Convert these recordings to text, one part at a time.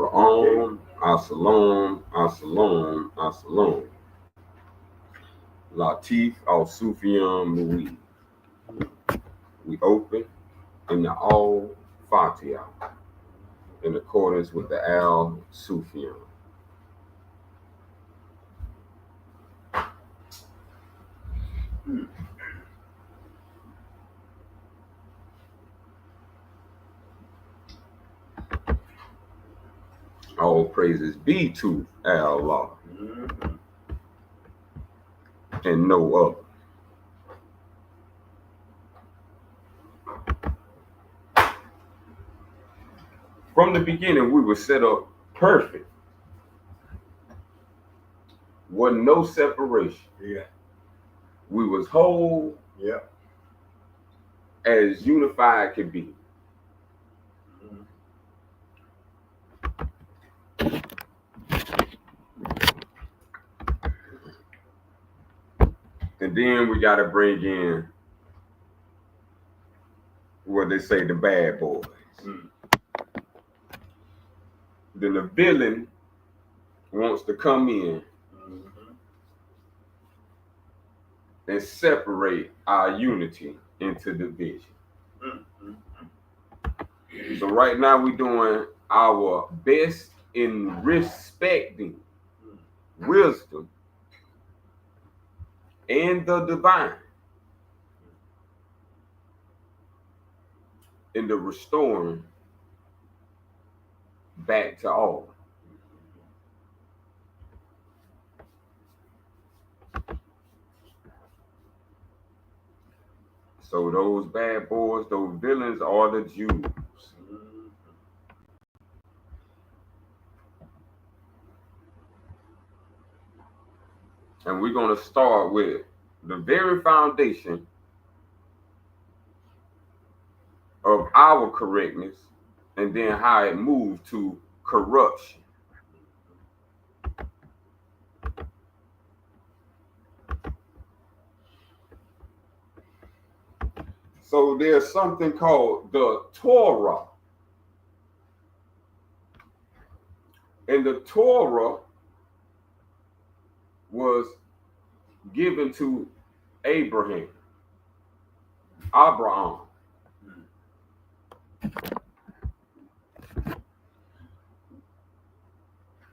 Quran, As-Salam, As-Salam, As-Salam. Latif, Al-Sufian, Louis. We open in the Al-Fatiha in accordance with the Al-Sufian. All praises be to Allah and no other. From the beginning, we were set up perfect. Wasn't no separation. Yeah. We was whole. Yeah. As unified could be. And then we got to bring in what they say, the bad boys. Then the villain wants to come in and separate our unity into division. So right now we're doing our best in respecting wisdom and the divine in the restoring back to all. So those bad boys, those villains are the Jews. And we're going to start with the very foundation of our correctness and then how it moved to corruption. So there's something called the Torah. And the Torah was given to Abraham.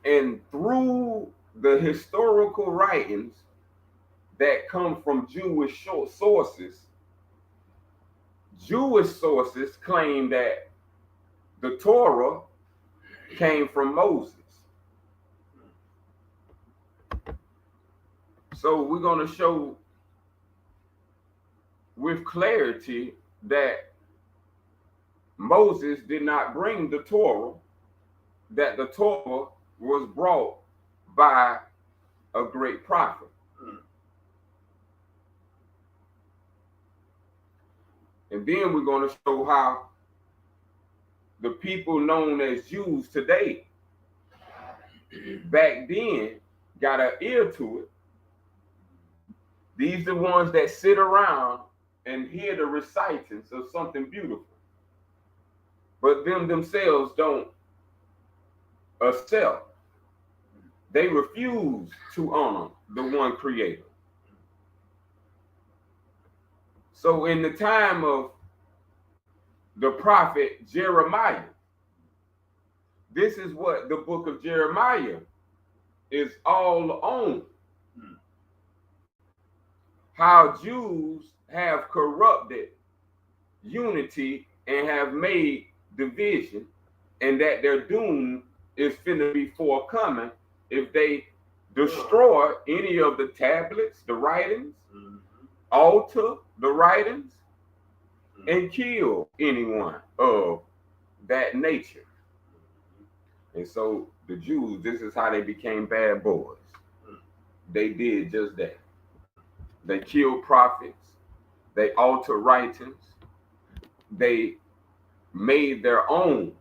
And through the historical writings that come from Jewish sources claim that the Torah came from Moses. So we're going to show with clarity that Moses did not bring the Torah, that the Torah was brought by a great prophet. And then we're going to show how the people known as Jews today, back then, got an ear to it. These are the ones that sit around and hear the recitings of something beautiful. But them themselves don't accept. They refuse to honor the one creator. So in the time of the prophet Jeremiah, this is what the book of Jeremiah is all on. How Jews have corrupted unity and have made division, and that their doom is finna be forthcoming if they destroy any of the tablets, the writings, alter the writings, and kill anyone of that nature. And so the Jews, this is how they became bad boys. They did just that. They killed prophets. They altered writings. They made their own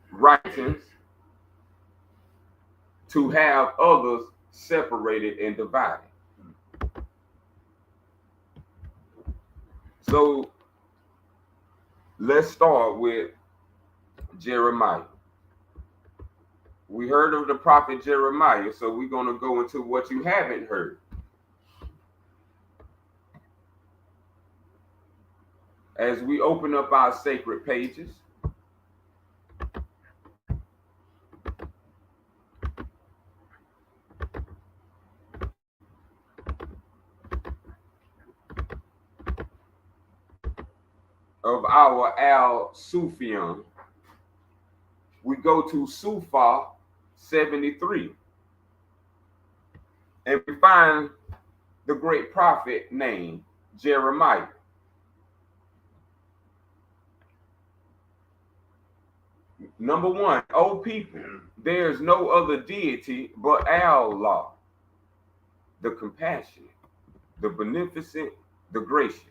writings to have others separated and divided. So let's start with Jeremiah. We heard of the prophet Jeremiah, so we're going to go into what you haven't heard. As we open up our sacred pages, of our Al-Sufian, we go to Sufa 73, and we find the great prophet named Jeremiah. Number one, O people, there is no other deity but Allah, the compassionate, the beneficent, the gracious.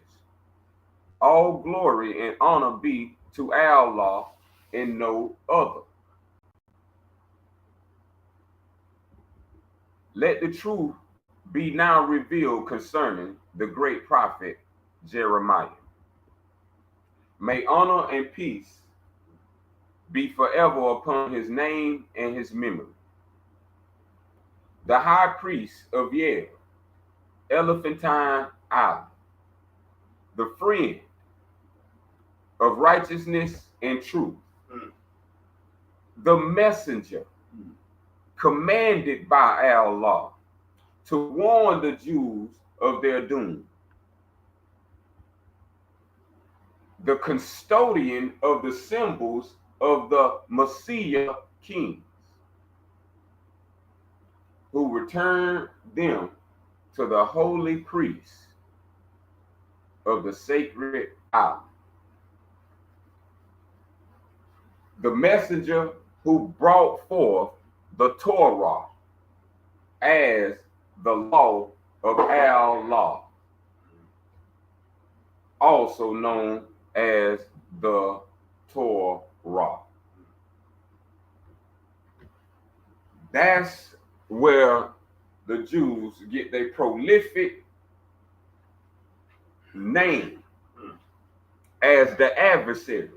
All glory and honor be to Allah and no other. Let the truth be now revealed concerning the great prophet Jeremiah. May honor and peace be forever upon his name and his memory. The high priest of Yale, Elephantine Island, the friend of righteousness and truth, the messenger commanded by Allah to warn the Jews of their doom, the custodian of the symbols of the Messiah kings, who returned them to the holy priests of the sacred island, the messenger who brought forth the Torah as the law of Allah, also known as the TORAH. That's where the Jews get their prolific name as the adversary.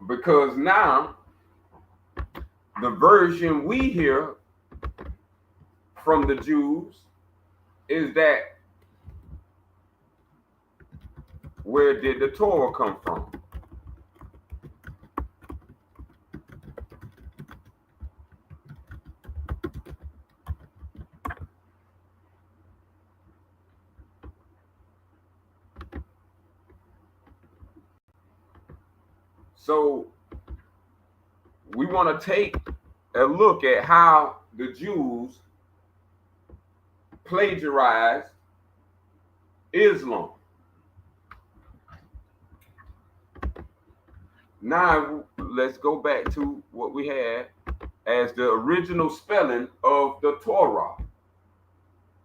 Because now the version we hear from the Jews is that, where did the Torah come from? So we want to take a look at how the Jews plagiarized Islam. Now let's go back to what we had as the original spelling of the Torah.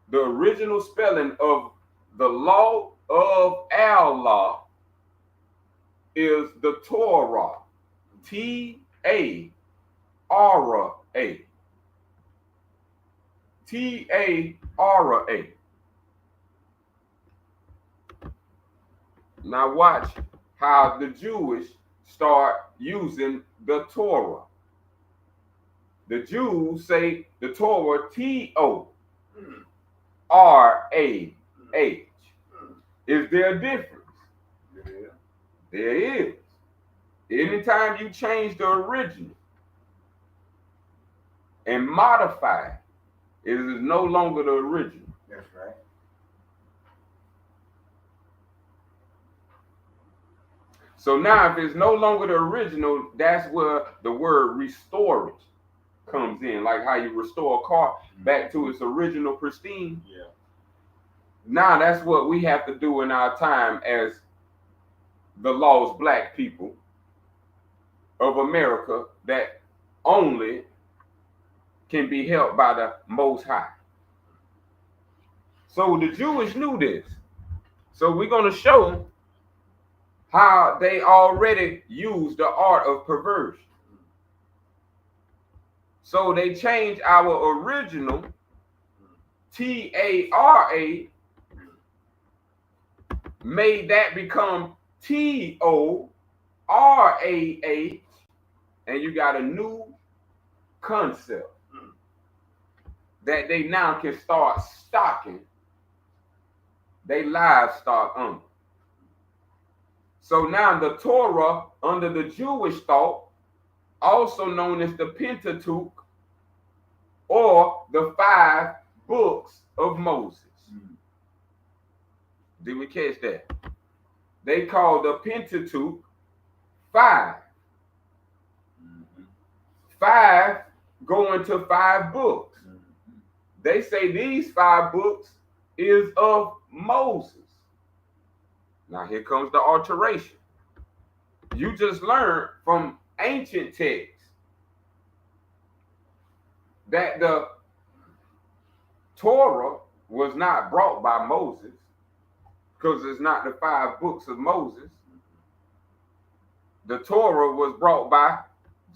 The original spelling of the law of Allah is the Torah, T-A-R-A. T-A-R-A. Now watch how the Jewish start using the Torah. The Jews say the Torah, T-O-R-A-H. Is there a difference? Yeah. There is. Anytime you change the original and modify it, it is no longer the original. That's right. So now if it's no longer the original, that's where the word restore it comes in. Like how you restore a car back to its original pristine. Yeah. Now that's what we have to do in our time as the lost black people of America that only can be helped by the Most High. So the Jewish knew this. So we're going to show how they already used the art of perversion. So they changed our original T-A-R-A, made that become TORAH, and you got a new concept that they now can start stocking they livestock on. So now the Torah, under the Jewish thought, also known as the Pentateuch, or the 5 books of Moses. Did we catch that? They call the Pentateuch 5. 5 going to 5 books. They say these 5 books is of Moses. Now here comes the alteration. You just learned from ancient texts that the Torah was not brought by Moses, because it's not the 5 books of Moses. The Torah was brought by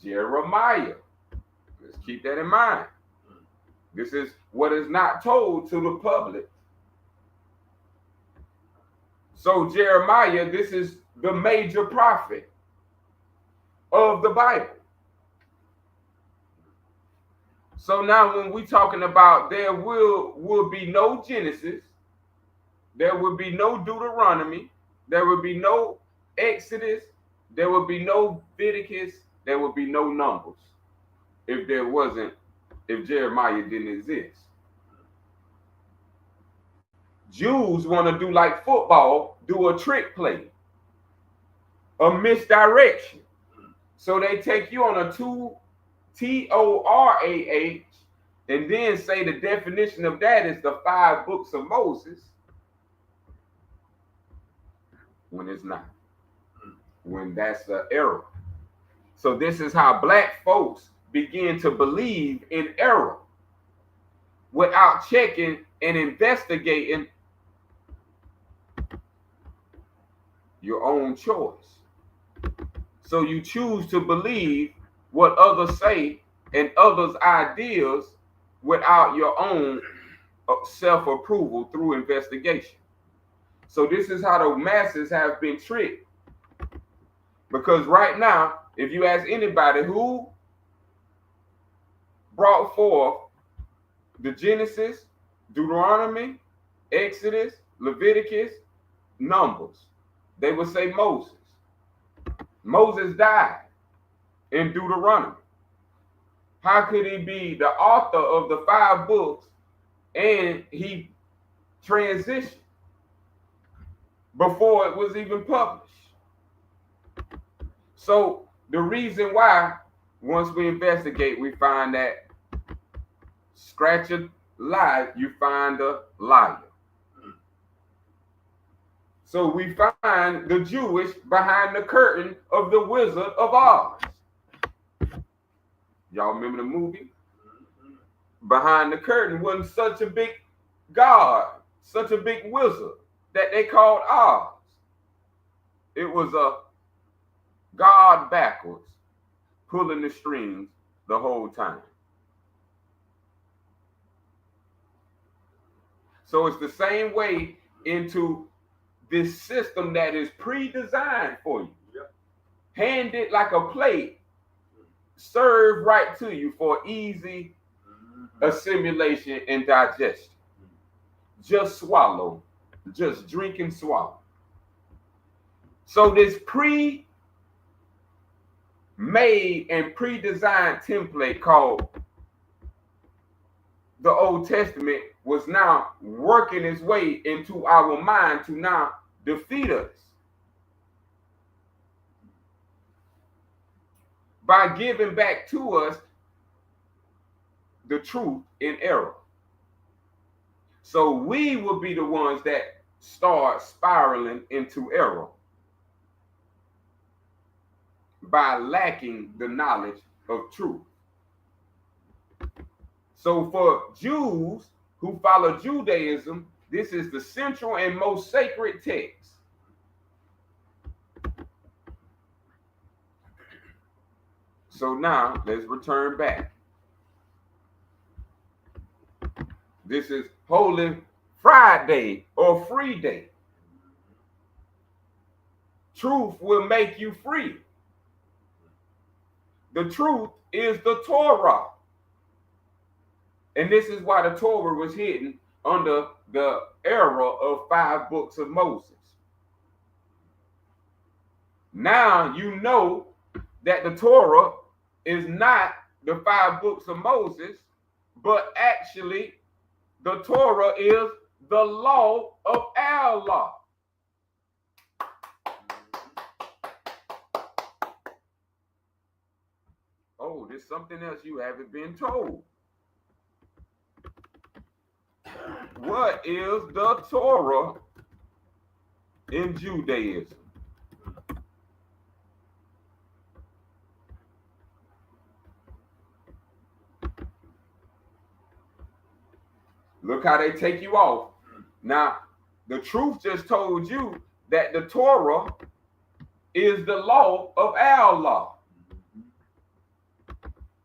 Jeremiah. Let's keep that in mind. This is what is not told to the public. So Jeremiah, this is the major prophet of the Bible. So now when we're talking about there will be no Genesis, there will be no Deuteronomy, there will be no Exodus, there will be no Leviticus, there will be no Numbers if Jeremiah didn't exist. Jews want to do like football, do a trick play, a misdirection. So they take you on a TORAH and then say the definition of that is the 5 books of Moses, when it's not, when that's an error. So this is how black folks begin to believe in error without checking and investigating your own choice. So you choose to believe what others say and others' ideas without your own self-approval through investigation. So this is how the masses have been tricked. Because right now, if you ask anybody who brought forth the Genesis, Deuteronomy, Exodus, Leviticus, Numbers, they would say Moses. Moses died in Deuteronomy. How could he be the author of the 5 books and he transitioned before it was even published? So the reason why, once we investigate, we find that scratch a lie, you find a liar. So we find the Jewish behind the curtain of the Wizard of Oz. Y'all remember the movie? Behind the curtain wasn't such a big god, such a big wizard that they called Oz. It was a god backwards, pulling the strings the whole time. So it's the same way into this system that is pre-designed for you. Yep. Handed like a plate, served right to you for easy assimilation and digestion. Just swallow, just drink and swallow. So this pre-made and pre-designed template called the Old Testament was now working its way into our mind to now defeat us by giving back to us the truth in error. So we will be the ones that start spiraling into error by lacking the knowledge of truth. So for Jews who follow Judaism, this is the central and most sacred text. So now let's return back. This is Holy Friday or Free Day. truth will make you free. The truth is the Torah. And this is why the Torah was hidden under the era of 5 books of Moses. Now you know that the Torah is not the 5 books of Moses, but actually the Torah is the law of Allah. Oh, there's something else you haven't been told. What is the Torah in Judaism? Look how they take you off. Now, the truth just told you that the Torah is the law of Allah.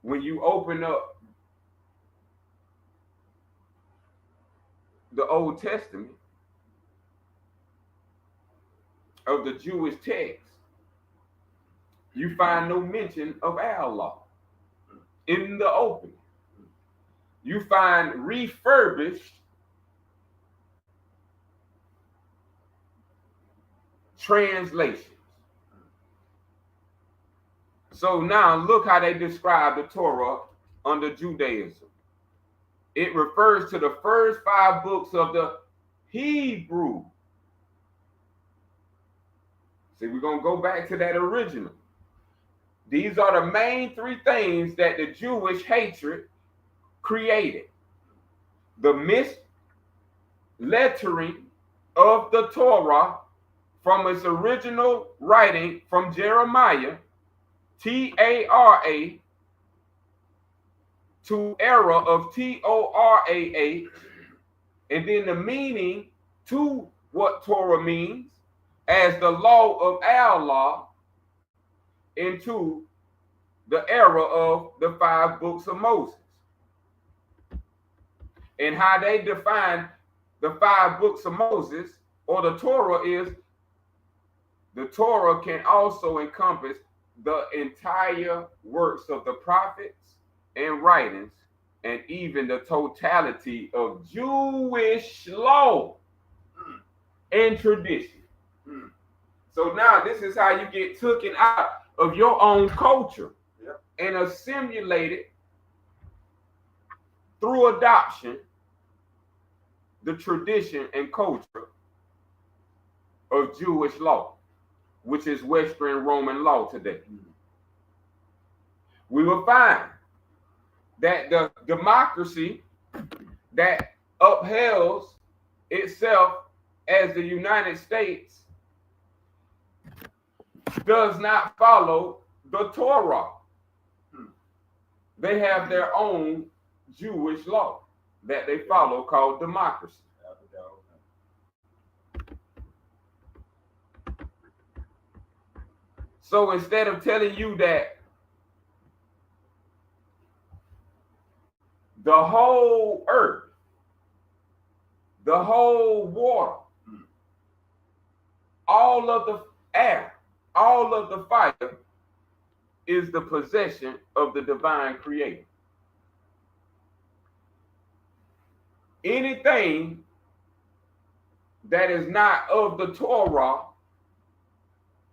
When you open up the Old Testament of the Jewish text, you find no mention of Allah in the open. You find refurbished translations. So now look how they describe the Torah under Judaism. It refers to the first 5 books of the Hebrew. See, we're going to go back to that original. These are the main 3 things that the Jewish hatred created. The mislettering of the Torah from its original writing from Jeremiah, T-A-R-A, to era of T-O-R-A-H, and then the meaning to what Torah means as the law of Allah into the era of the 5 books of Moses. And how they define the 5 books of Moses or the Torah is the Torah can also encompass the entire works of the prophets and writings, and even the totality of Jewish law and tradition. So now this is how you get taken out of your own culture and assimilated through adoption the tradition and culture of Jewish law, which is Western Roman law today. We will find that the democracy that upholds itself as the United States does not follow the Torah. They have their own Jewish law that they follow called democracy. So instead of telling you that the whole earth, the whole water, all of the air, all of the fire is the possession of the divine creator. Anything that is not of the Torah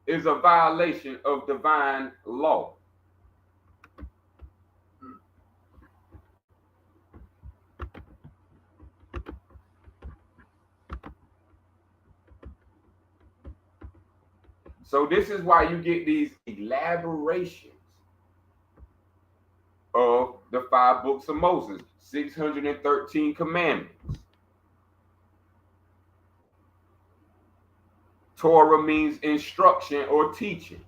is a violation of divine law. So this is why you get these elaborations of the 5 books of Moses, 613 commandments. Torah means instruction or teaching.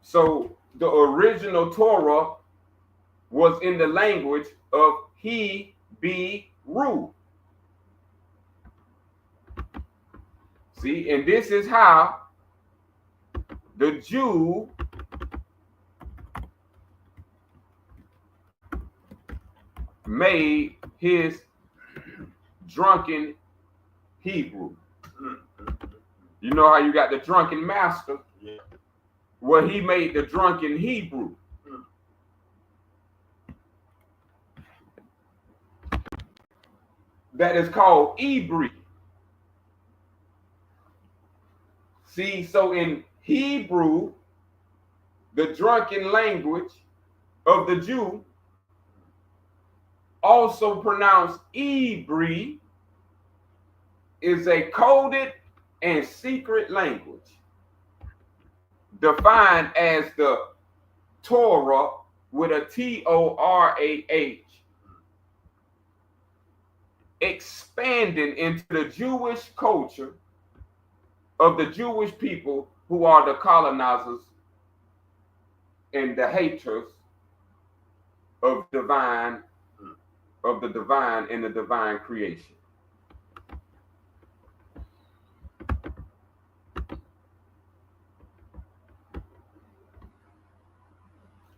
So the original Torah was in the language of Hebrew. See, and this is how the Jew made his drunken Hebrew. You know how you got the drunken master? Yeah. Well, he made the drunken Hebrew. That is called Hebrew. See, so in Hebrew, the drunken language of the Jew, also pronounced Hebrew, is a coded and secret language defined as the Torah with a Torah, expanding into the Jewish culture of the Jewish people who are the colonizers and the haters of the divine and the divine creation.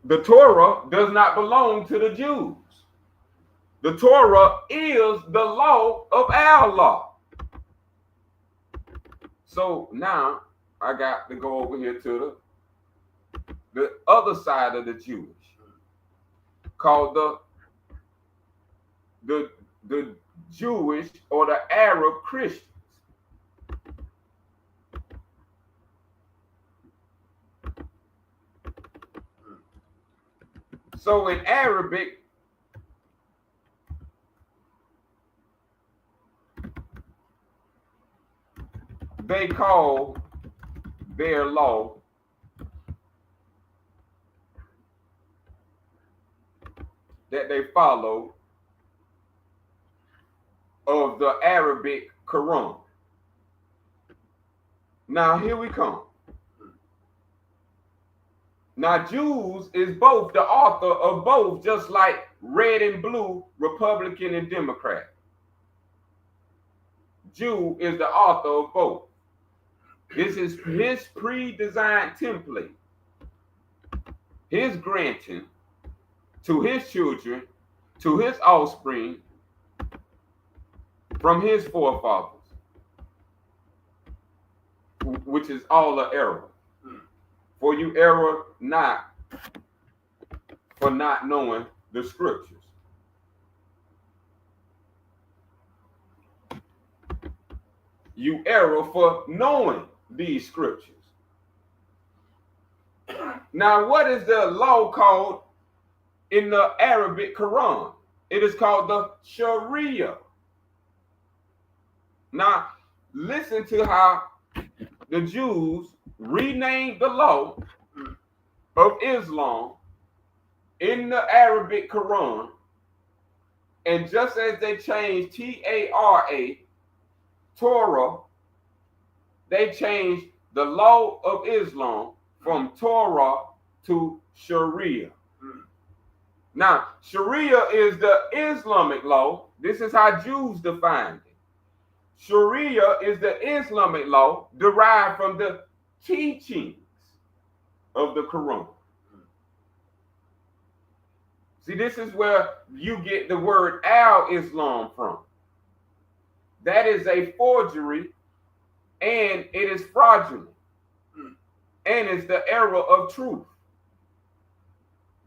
The Torah does not belong to the Jews. The Torah is the law of Allah. So now I got to go over here to the other side of the Jewish, called the Jewish or the Arab Christians. So in Arabic, they call their law that they follow of the Arabic Quran. Now here we come. Now Jews is both the author of both, just like red and blue, Republican and Democrat. Jew is the author of both. This is his pre-designed template, his granting to his children, to his offspring, from his forefathers, which is all an error. For you error not for not knowing the scriptures. You error for knowing these scriptures. Now, what is the law called in the Arabic Quran? It is called the Sharia. Now, listen to how the Jews renamed the law of Islam in the Arabic Quran, and just as they changed TARA, Torah, they changed the law of Islam from Torah to Sharia. Now, Sharia is the Islamic law. This is how Jews defined it. Sharia is the Islamic law derived from the teachings of the Quran. See, this is where you get the word Al-Islam from. That is a forgery, and it is fraudulent, and it's the error of truth,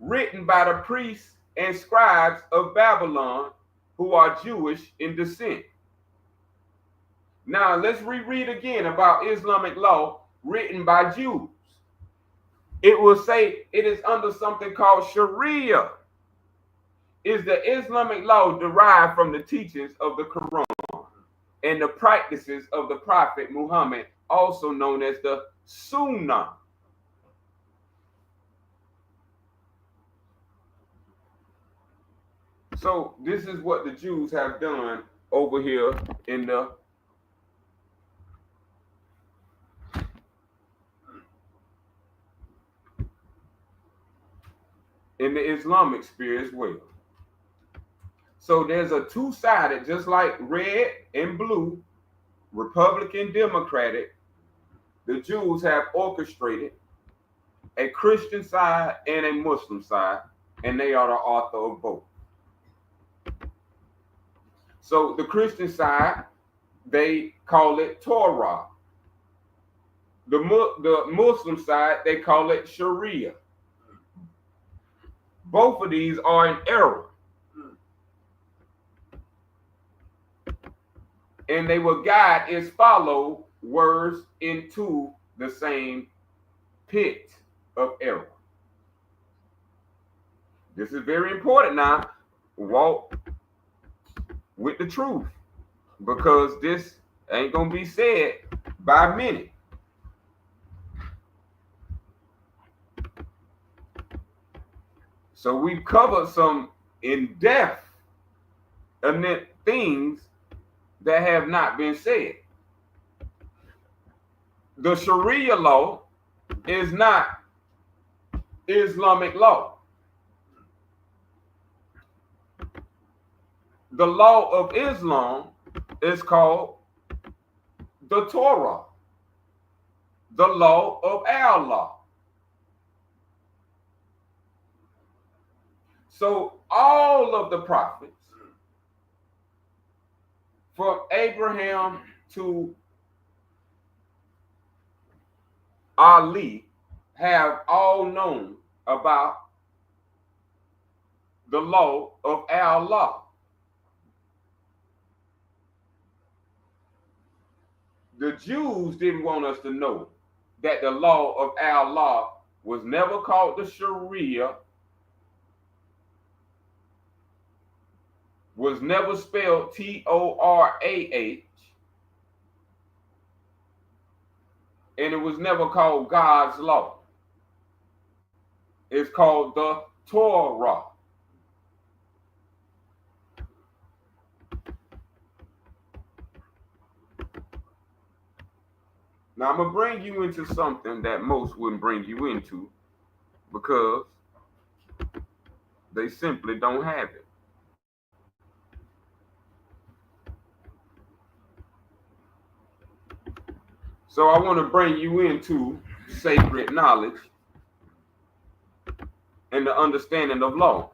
written by the priests and scribes of Babylon who are Jewish in descent. Now, let's reread again about Islamic law written by Jews. It will say it is under something called Sharia. Is the Islamic law derived from the teachings of the Quran and the practices of the Prophet Muhammad, also known as the Sunnah. So this is what the Jews have done over here in the Islamic sphere as well. So there's a two-sided, just like red and blue, Republican, Democratic, the Jews have orchestrated a Christian side and a Muslim side, and they are the author of both. So the Christian side, they call it Torah. The Muslim side, they call it Sharia. Both of these are in error. And they will guide its followers into the same pit of error. This is very important now. Walk with the truth, because this ain't going to be said by many. So we've covered some in-depth things that have not been said. The Sharia law is not Islamic law. The law of Islam is called the Torah, the law of Allah. So all of the prophets, from Abraham to Ali, have all known about the law of Allah. The Jews didn't want us to know that the law of Allah was never called the Sharia, was never spelled Torah, and it was never called God's law. It's called the Torah. Now I'm going to bring you into something that most wouldn't bring you into, because they simply don't have it. So I want to bring you into sacred knowledge and the understanding of law.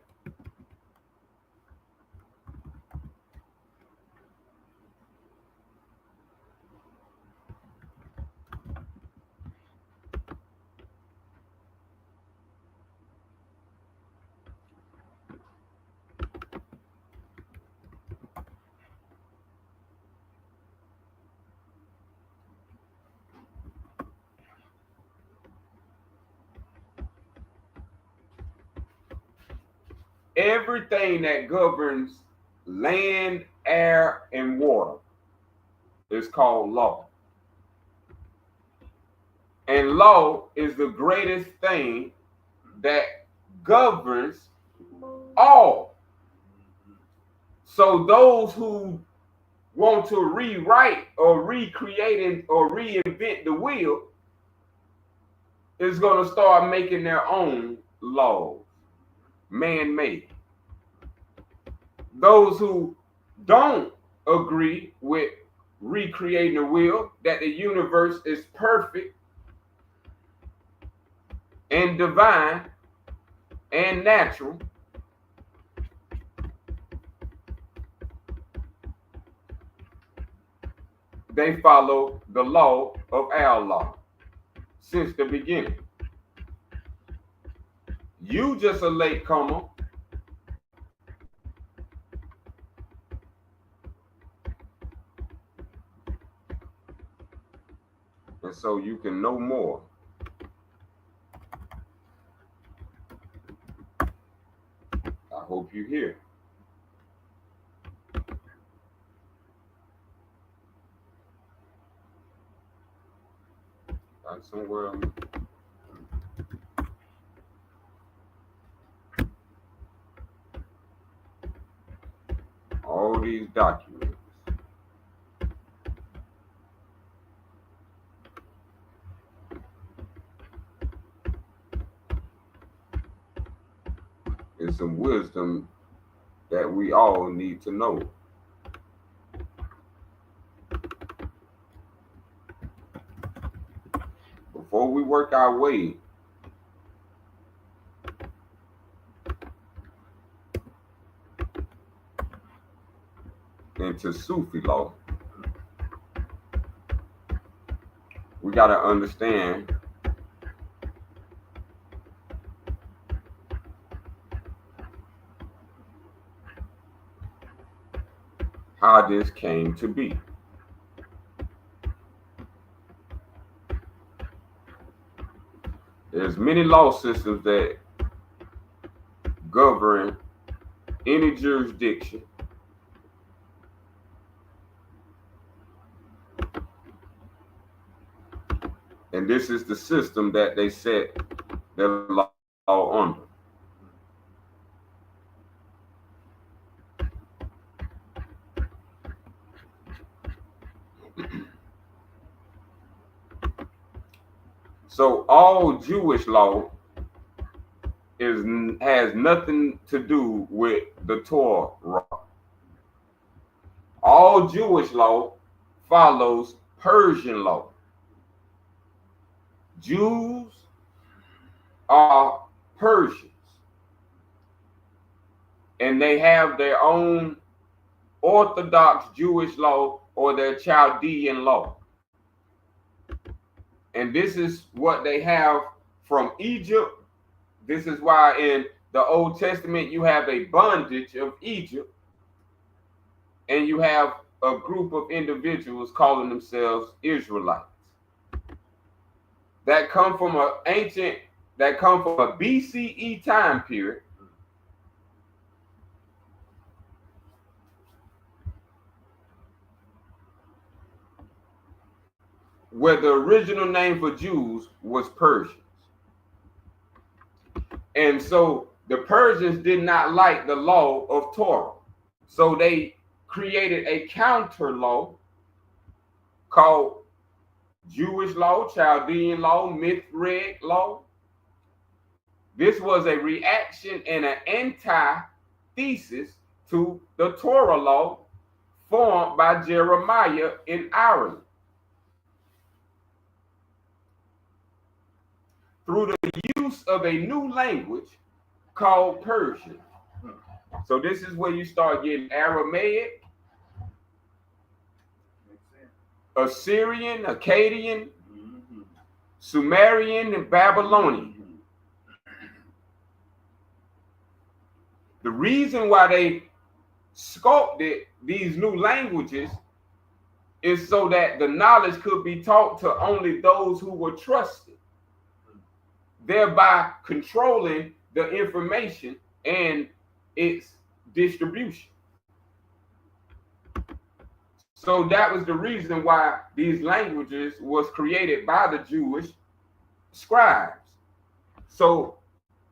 Everything that governs land, air, and water is called law. And law is the greatest thing that governs all. So those who want to rewrite or recreate or reinvent the wheel is going to start making their own laws, man-made. Those who don't agree with recreating the wheel, that the universe is perfect and divine and natural, they follow the law of Allah since the beginning. You just a latecomer. And so you can know more. I hope you hear. Like somewhere. All these documents. It's some wisdom that we all need to know. Before we work our way into Sufi law, we got to understand how this came to be. There's many law systems that govern any jurisdiction. And this is the system that they set their law under. So all Jewish law has nothing to do with the Torah. All Jewish law follows Persian law. Jews are Persians, and they have their own Orthodox Jewish law or their Chaldean law. And this is what they have from Egypt. This is why in the Old Testament you have a bondage of Egypt, and you have a group of individuals calling themselves Israelites that come from a BCE time period, where the original name for Jews was Persians. And so the Persians did not like the law of Torah. So they created a counter law called Jewish law, Chaldean law, Mithraic law. This was a reaction and an antithesis to the Torah law formed by Jeremiah in Ireland. Through the use of a new language called Persian. So this is where you start getting Aramaic, Assyrian, Akkadian, Sumerian, and Babylonian. The reason why they sculpted these new languages is so that the knowledge could be taught to only those who were trusted, thereby controlling the information and its distribution. So that was the reason why these languages was created by the Jewish scribes. So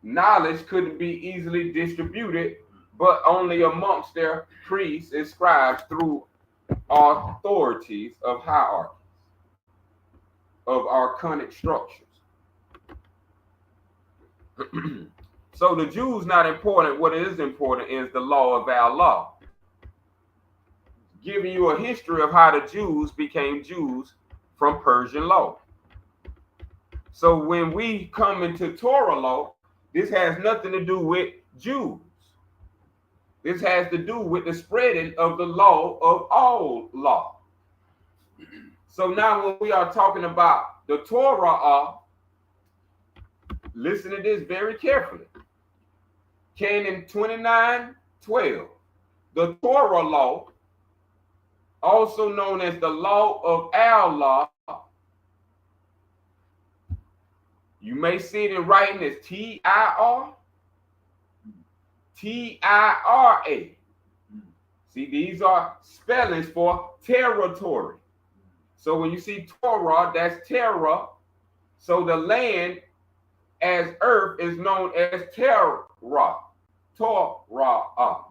knowledge couldn't be easily distributed, but only amongst their priests and scribes through authorities of hierarchies, of archonic structures. So the Jews not important. What is important is the law of Allah, giving you a history of how the Jews became Jews from Persian law. So when we come into Torah law, this has nothing to do with Jews. This has to do with the spreading of the law of all law. So now when we are talking about the Torah, listen to this very carefully. Canon 29:12. The Torah law, also known as the law of Allah. You may see it in writing as T-I-R, T-I-R-A. See, these are spellings for territory. So when you see Torah, that's terra. So the land as earth is known as Terah. Torah.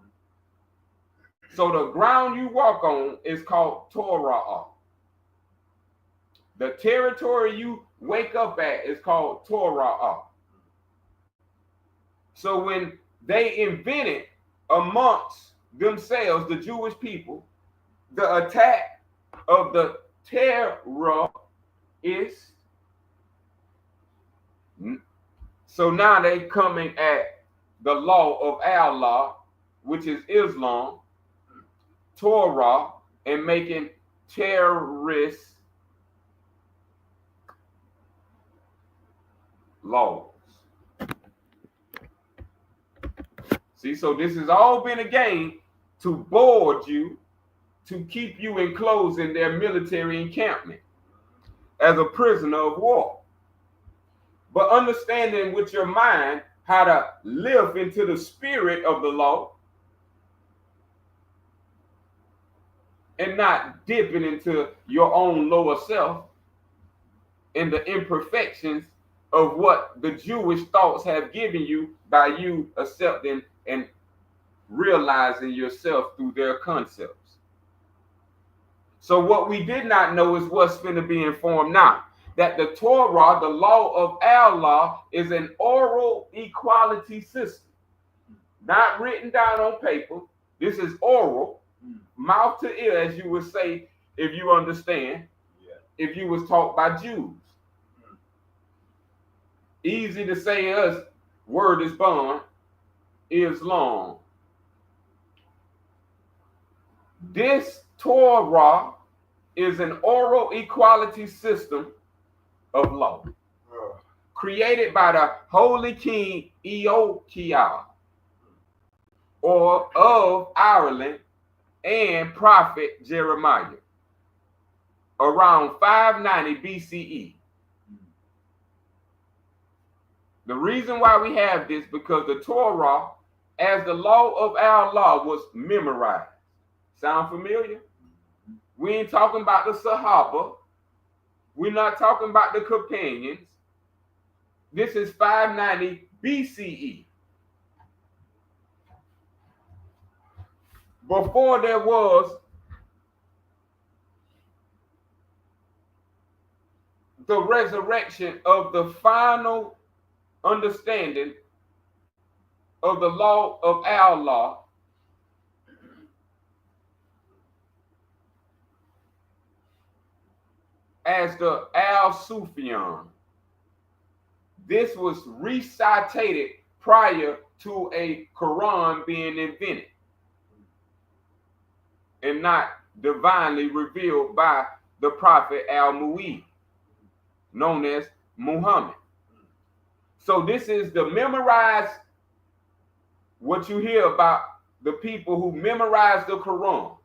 So the ground you walk on is called Torah. The territory you wake up at is called Torah. So when they invented amongst themselves, the Jewish people, the attack of the terrorists, so now they coming at the law of Allah, which is Islam, TORAH and making terrorist laws. See, so this has all been a game to board you, to keep you enclosed in their military encampment as a prisoner of war. But understanding with your mind how to live into the spirit of the law and not dipping into your own lower self and the imperfections of what the Jewish thoughts have given you by you accepting and realizing yourself through their concepts. So what we did not know is what's going to be informed now. That the TORAH, the law of Allah, is an oral equality system. Not written down on paper. This is oral, mouth to ear, as you would say, if you understand, if you was taught by Jews. Easy to say us, word is bond, is long. This TORAH is an oral equality system of law created by the Holy King Eokiah or of Ireland and Prophet Jeremiah around 590 BCE. The reason why we have this because the TORAH as the law of Allah was memorized. Sound familiar? We ain't talking about the Sahaba. We're not talking about the companions. This is 590 BCE. Before there was the resurrection of the final understanding of the law of Allah, as the Al-Sufian. This was recitated prior to a Quran being invented and not divinely revealed by the Prophet Al-Mu'id, known as Muhammad. So this is the memorized, what you hear about the people who memorize the Quran.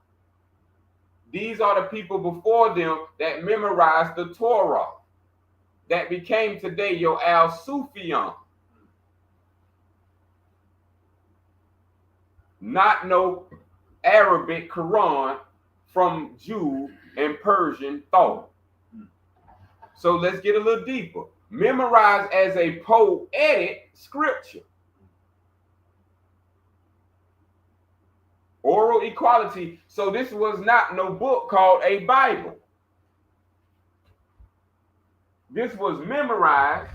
These are the people before them that memorized the TORAH that became today your Al-Sufian. Not no Arabic Quran from Jew and Persian thought. So let's get a little deeper. Memorized as a poetic scripture. Oral equality. So this was not no book called a Bible. This was memorized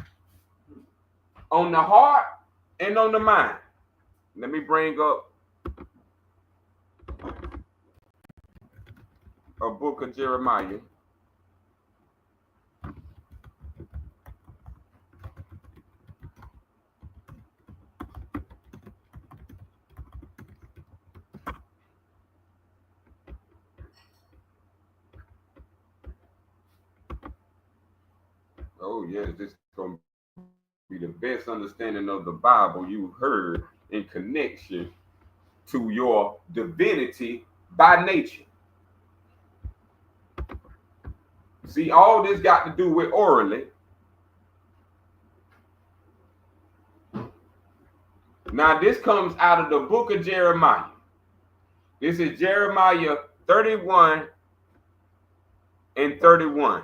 on the heart and on the mind. Let me bring up a book of Jeremiah. Oh, yes, this is going to be the best understanding of the Bible you heard in connection to your divinity by nature. See, all this got to do with orally. Now, this comes out of the book of Jeremiah. This is Jeremiah 31 and 31.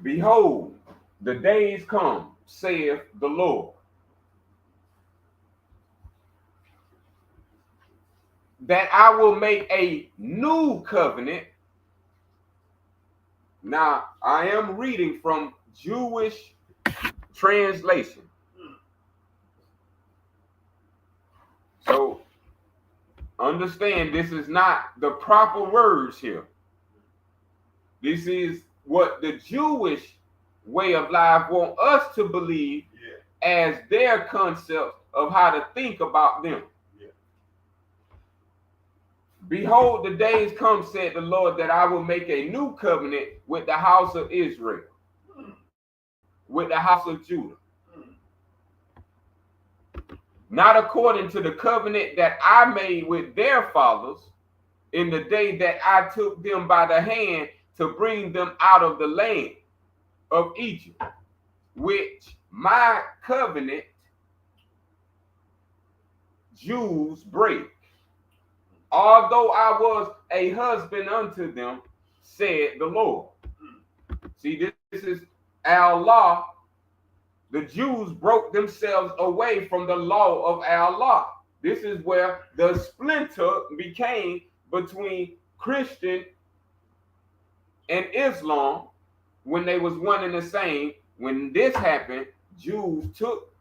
Behold, the days come, saith the Lord, that I will make a new covenant. Now, I am reading from Jewish translation. So, understand this is not the proper words here. This is what the Jewish way of life want us to believe as their concept of how to think about them. Yeah. Behold, the days come, said the Lord, that I will make a new covenant with the house of Israel, with the house of Judah. Not according to the covenant that I made with their fathers in the day that I took them by the hand to bring them out of the land of Egypt, which my covenant Jews break, although I was a husband unto them, said the Lord. See, this is Allah. The Jews broke themselves away from the law of Allah. This is where the splinter became between Christian and Islam when they was one and the same. When this happened, Jews took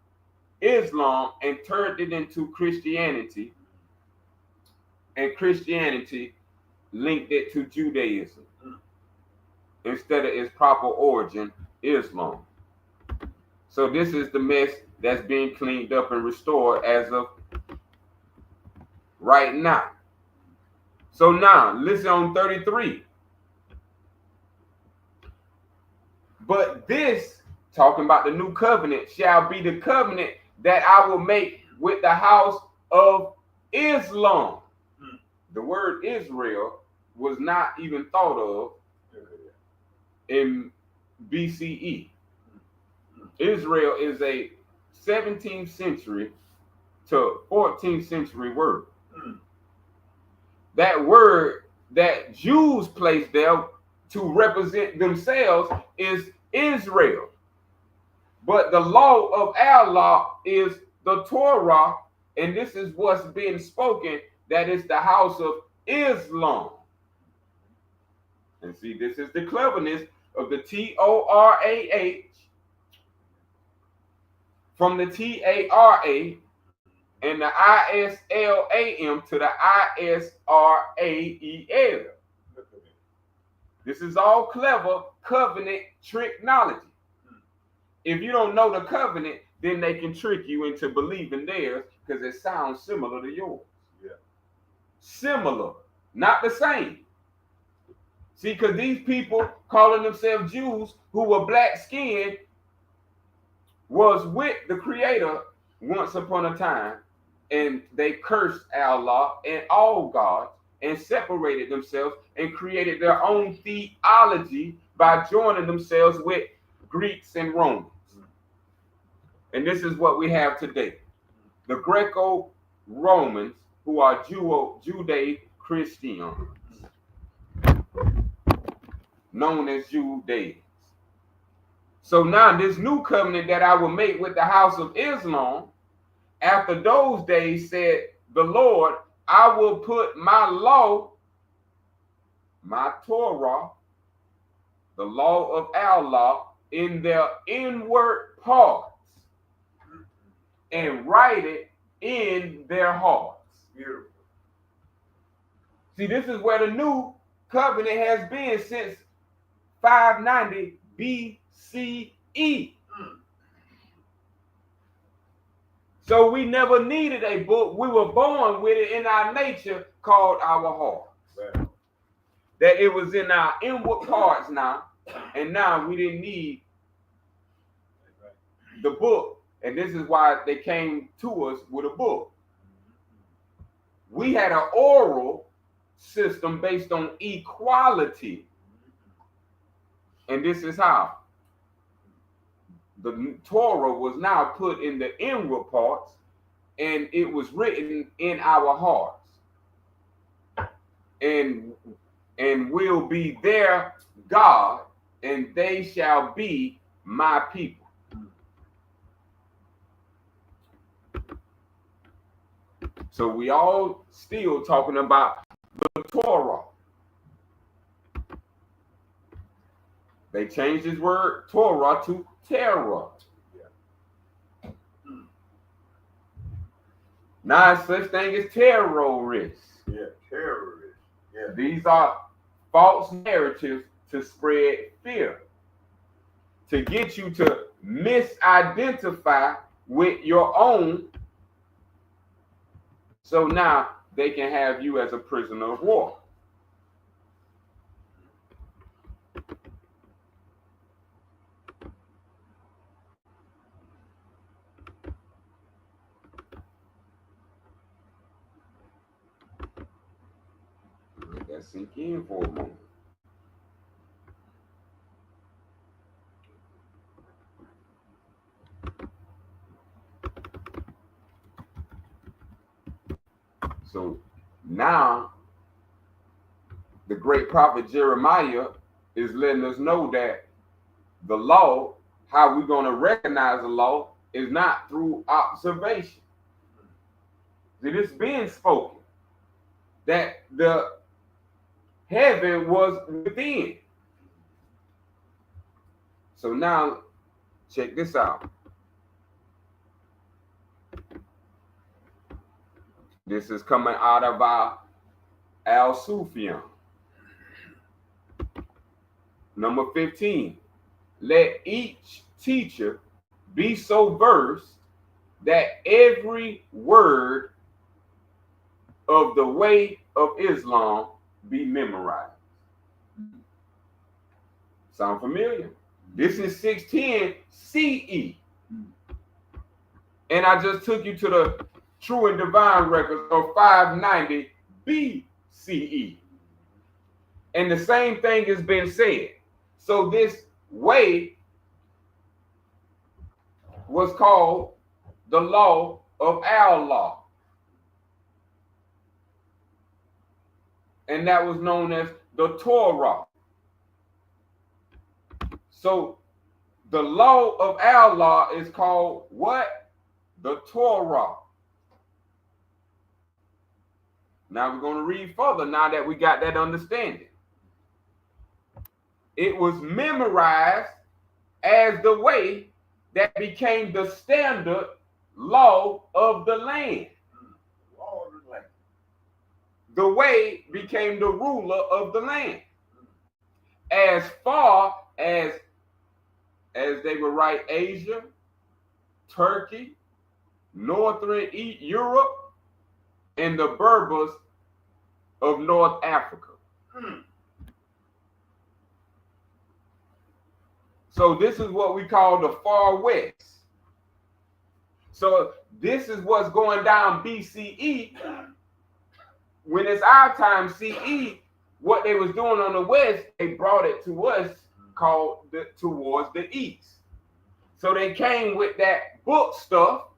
Islam and turned it into Christianity, and Christianity linked it to Judaism instead of its proper origin, Islam. So this is the mess that's being cleaned up and restored as of right now. So now, listen on 33. But this, talking about the new covenant, shall be the covenant that I will make with the house of Islam. The word Israel was not even thought of in BCE. Israel is a 17th century to 14th century word. That word that Jews placed there to represent themselves is Israel. But the law of Allah is the Torah, and this is what's being spoken, that is the house of Islam. And see, this is the cleverness of the TORAH from the TARA and the ISLAM to the ISRAEL. This is all clever covenant tricknology. If you don't know the covenant, then they can trick you into believing theirs because it sounds similar to yours. Yeah. Similar, not the same. See, because these people calling themselves Jews who were black-skinned was with the Creator once upon a time, and they cursed Allah and all gods and separated themselves and created their own theology by joining themselves with Greeks and Romans. And this is what we have today. The Greco-Romans, who are Judeo-Christians, known as Judeans. So now this new covenant that I will make with the house of Islam, after those days, said the Lord, I will put my law, my Torah, the law of Allah, in their inward parts and write it in their hearts. Beautiful. See, this is where the new covenant has been since 590 BCE. So we never needed a book. We were born with it in our nature called our hearts. Right. That it was in our inward parts now, and now we didn't need the book. And this is why they came to us with a book. We had an oral system based on equality. And this is how the Torah was now put in the inward parts, and it was written in our hearts, and will be their God, and they shall be my people. So we all still talking about the Torah. They changed his word Torah to terror. Yeah. Now such thing as terrorists. Yeah, terrorists. Yeah. These are false narratives to spread fear, to get you to misidentify with your own So now they can have you as a prisoner of war. Let that sink in for a moment. So now the great prophet Jeremiah is letting us know that the law, how we're going to recognize the law, is not through observation. It is being spoken that the heaven was within. So now check this out. This is coming out of our Al-Sufian. Number 15. Let each teacher be so versed that every word of the way of Islam be memorized. Sound familiar? This is 610 CE. And I just took you to the true and divine records of 590 BCE. And the same thing has been said. So this way was called the law of Allah. And that was known as the Torah. So the law of Allah is called what? The Torah. Now we're going to read further now that we got that understanding. It was memorized as the way that became the standard law of the land. Law of the land. The way became the ruler of the land. As far as they would write Asia, Turkey, Northern Europe, and the Berbers of North Africa. So this is what we call the far west. So this is what's going down BCE. When it's our time CE, what they was doing on the west, they brought it to us called towards the east. So they came with that book stuff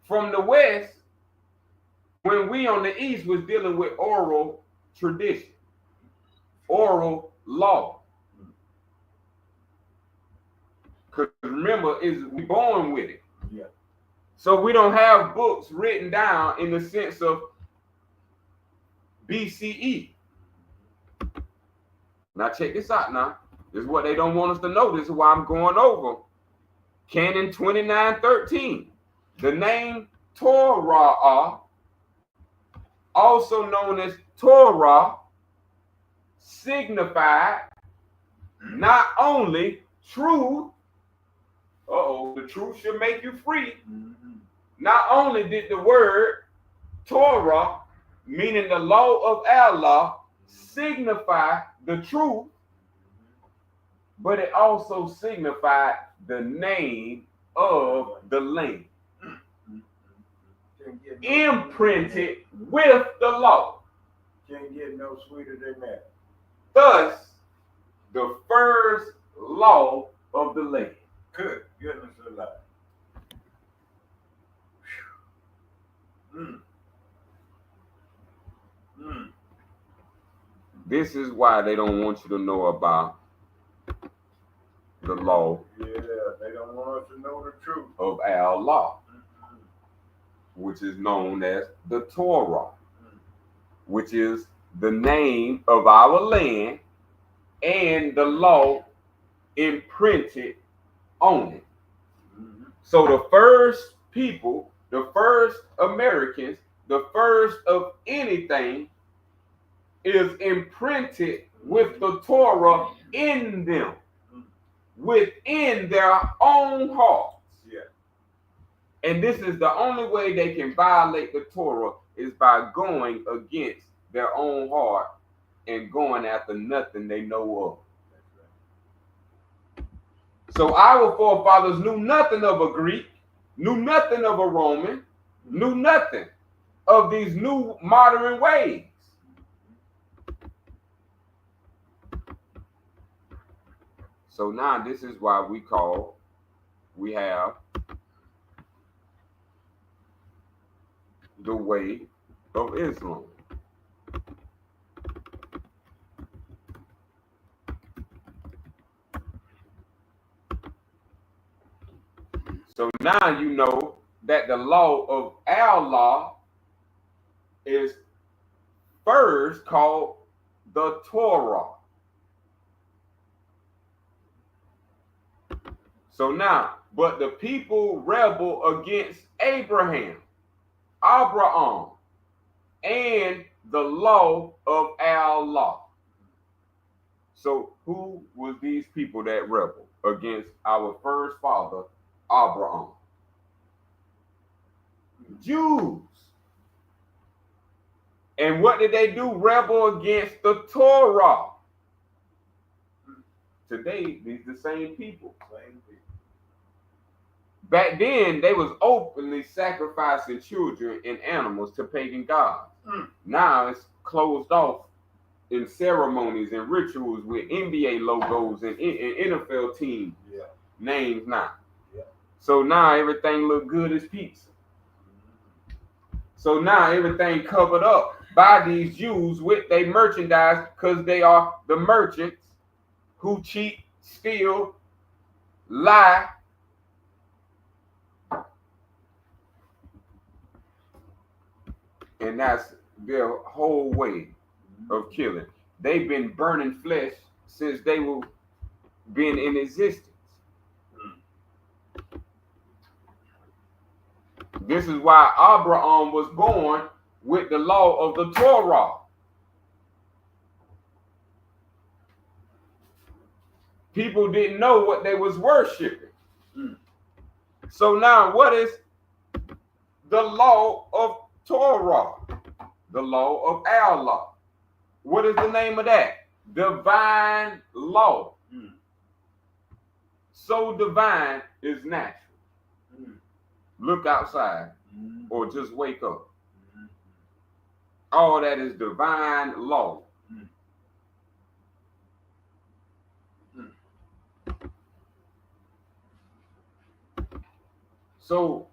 from the west when we on the east was dealing with oral tradition, oral law. Because remember, we born with it. Yeah. So we don't have books written down in the sense of BCE. Now check this out now. This is what they don't want us to know. This is why I'm going over. Canon 2913. The name Torah, also known as Torah, signified not only truth. The truth should make you free. Not only did the word Torah, meaning the law of Allah, signify the truth, but it also signified the name of the land. Imprinted with the law. Can't get no sweeter than that. Thus, the first law of the land. Good goodness alive. This is why they don't want you to know about the law. Yeah, they don't want us to know the truth of Allah, which is known as the Torah, which is the name of our land and the law imprinted on it. So the first people, the first Americans, the first of anything is imprinted with the Torah in them, within their own hearts. Yeah. And this is the only way they can violate the Torah is by going against their own heart and going after nothing they know of. So our forefathers knew nothing of a Greek, knew nothing of a Roman, knew nothing of these new modern ways. So now this is why we have the way of Islam. So now you know that the law of Allah is first called the Torah. So now, but the people rebel against Abraham, and the law of Allah. So who was these people that rebelled against our first father, Abraham? Jews. And what did they do? Rebel against the Torah. Today, these the same people. Back then, they was openly sacrificing children and animals to pagan gods. Now it's closed off in ceremonies and rituals with NBA logos and NFL team names now. So now everything look good as pizza. So now everything covered up by these Jews with their merchandise because they are the merchants who cheat, steal, lie, and that's their whole way of killing. They've been burning flesh since they were been in existence. This is why Abraham was born with the law of the Torah. People didn't know what they was worshiping. So now what is the law of Torah? The law of Allah. What is the name of that? Divine law. So divine is natural. Look outside or just wake up. All that is divine law. So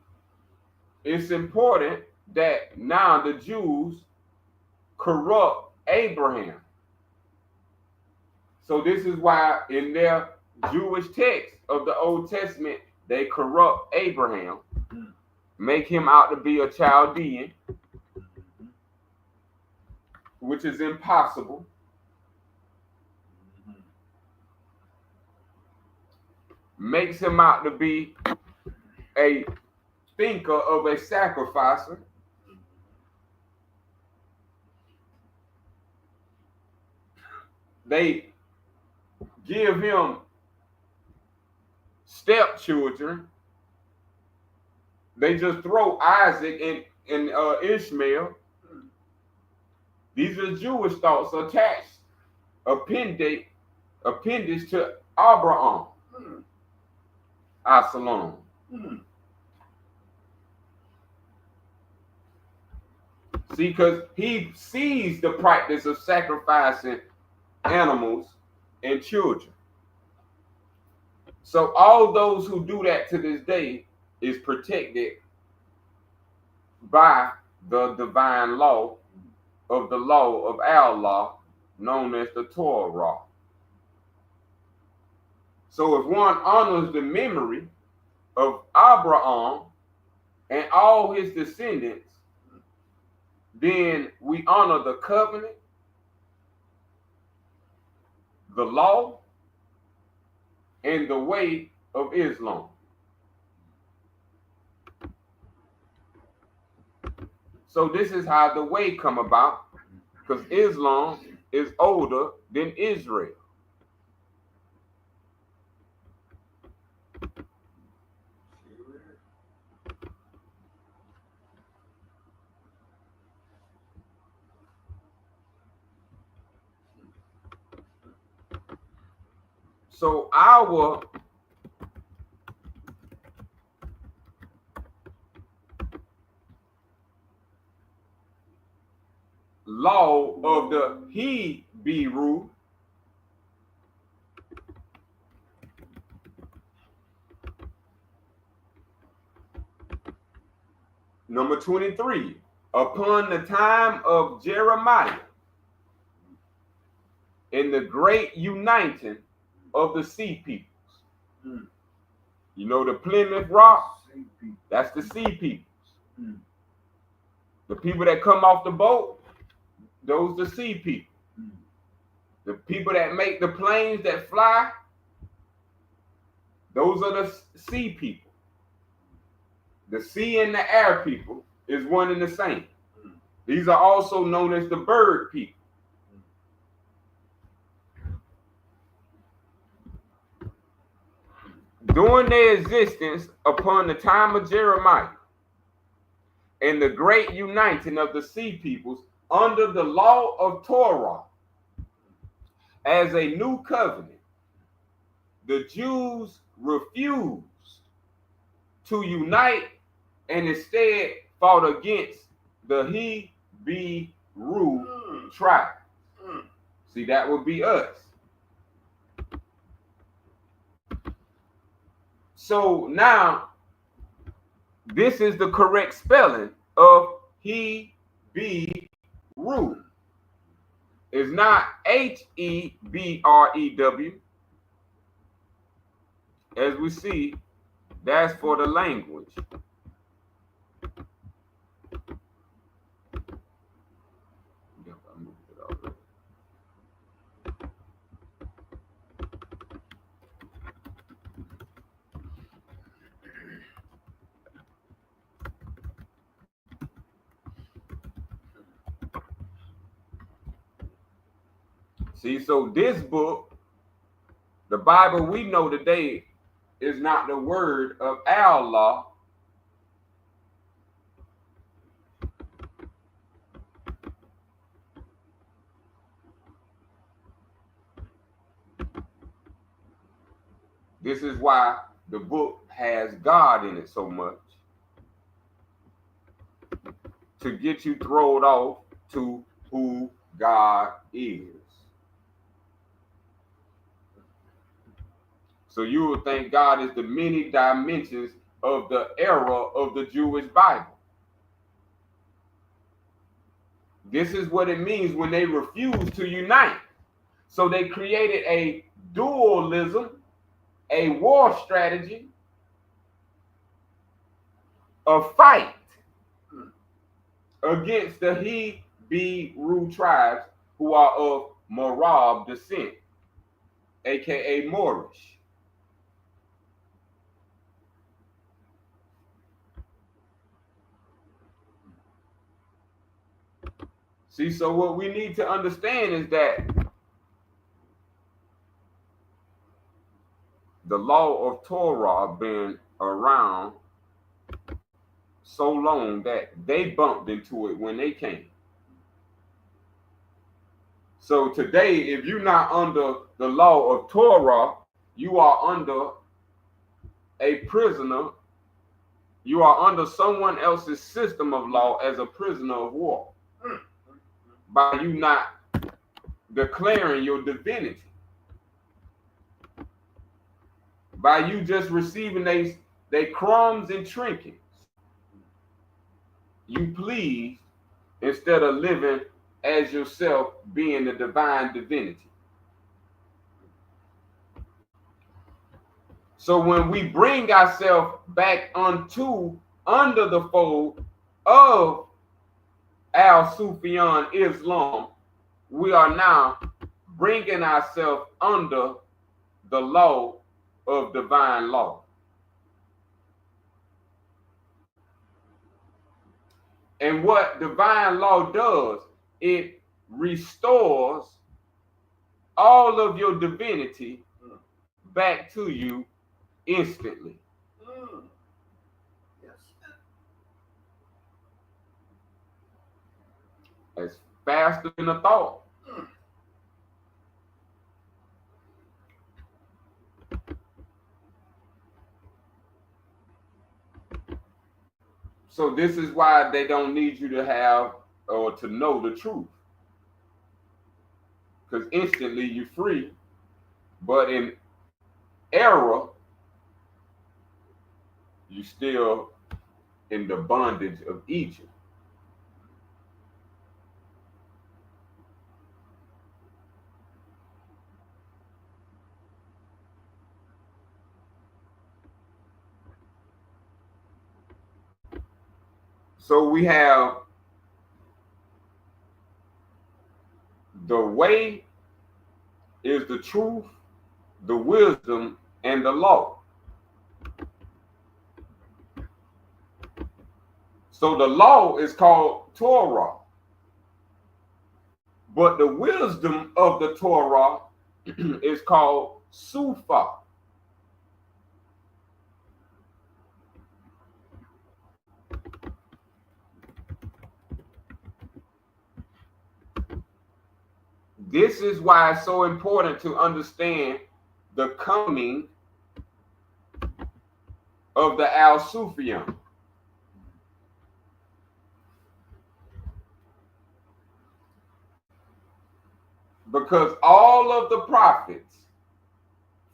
it's important that now the Jews corrupt Abraham. So this is why in their Jewish text of the Old Testament, they corrupt Abraham, make him out to be a Chaldean, which is impossible. Makes him out to be a thinker of a sacrificer. They give him stepchildren. They just throw Isaac and Ishmael. These are Jewish thoughts attached, appendage to Abraham. As-salam. See, because he sees the practice of sacrificing animals and children. So all those who do that to this day is protected by the divine law of the law of Allah, known as the Torah. So if one honors the memory of Abraham and all his descendants, then we honor the covenant, the law, and the way of Islam. So this is how the way come about, because Islam is older than Israel. So our law of the Hebrew number 23, upon the time of Jeremiah in the great uniting of the sea peoples. You know the Plymouth Rock? That's the sea peoples. The people that come off the boat, those the sea people. The people that make the planes that fly, those are the sea people. The sea and the air people is one and the same. These are also known as the bird people. During their existence upon the time of Jeremiah and the great uniting of the sea peoples under the law of TORAH as a new covenant, the Jews refused to unite and instead fought against the Hebrew tribe. See, that would be us. So now, this is the correct spelling of Hebrew. It's not Hebrew. As we see, that's for the language. See, so this book, the Bible we know today, is not the word of Allah. This is why the book has God in it so much, to get you thrown off to who God is. So you will think God is the many dimensions of the era of the Jewish Bible. This is what it means when they refuse to unite. So they created a dualism, a war strategy, a fight against the Hebrew tribes who are of Moab descent, aka Moorish. See, so what we need to understand is that the law of Torah been around so long that they bumped into it when they came. So today, if you're not under the law of Torah, you are under a prisoner. You are under someone else's system of law as a prisoner of war by you not declaring your divinity, by you just receiving they crumbs and trinkets. You please instead of living as yourself, being the divine divinity. So when we bring ourselves back under the fold of Al-Sufian Islam, we are now bringing ourselves under the law of divine law. And what divine law does, it restores all of your divinity back to you instantly. Yes. As faster than a thought. So this is why they don't need you to have or to know the truth. Because instantly you're free, but in error, you're still in the bondage of Egypt. So we have the way is the truth, the wisdom, and the law. So the law is called Torah, but the wisdom of the Torah is called Sufa. This is why it's so important to understand the coming of the Al-Sufian. Because all of the prophets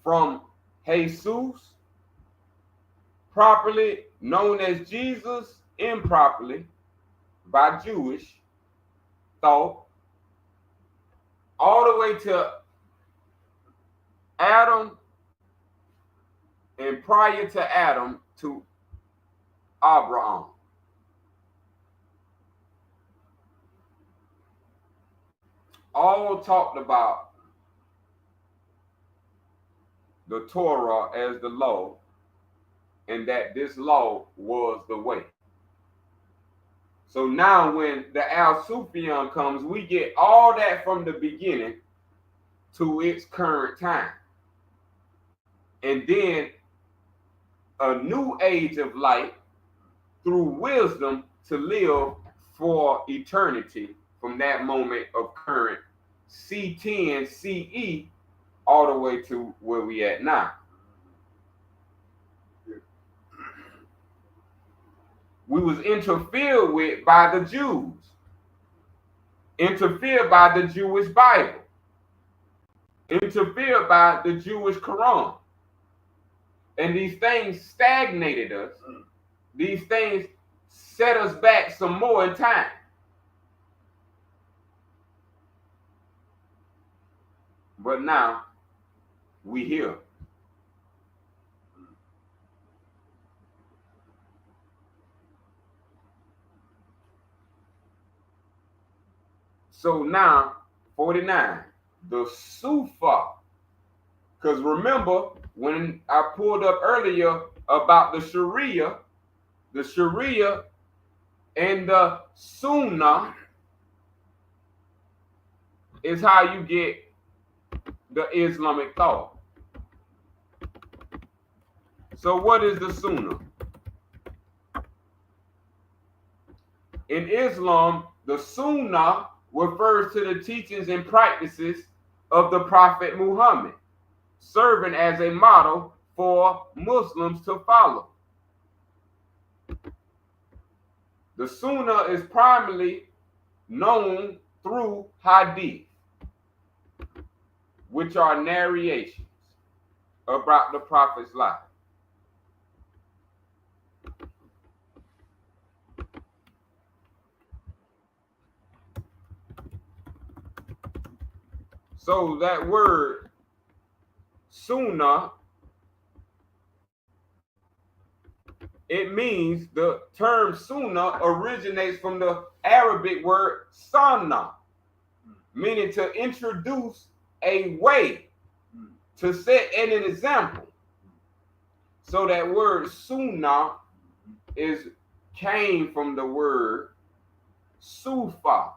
from Jesus, properly known as Jesus, improperly by Jewish thought, all the way to Adam, and prior to Adam to Abraham. All talked about the Torah as the law, and that this law was the way. So now when the Al-Sufian comes, we get all that from the beginning to its current time. And then a new age of light through wisdom to live for eternity from that moment of current C10 CE all the way to where we at now. We was interfered with by the Jews, interfered by the Jewish Bible, interfered by the Jewish Quran. And these things stagnated us. These things set us back some more in time. But now we here. So now, 49, the Sufa. Because remember, when I pulled up earlier about the Sharia and the Sunnah is how you get the Islamic thought. So what is the Sunnah? In Islam, the Sunnah refers to the teachings and practices of the Prophet Muhammad, serving as a model for Muslims to follow. The Sunnah is primarily known through hadith, which are narrations about the Prophet's life. So that word Sunnah, it means the term Sunnah originates from the Arabic word Sunnah, meaning to introduce a way, to set an example. So that word Sunnah came from the word Sufa.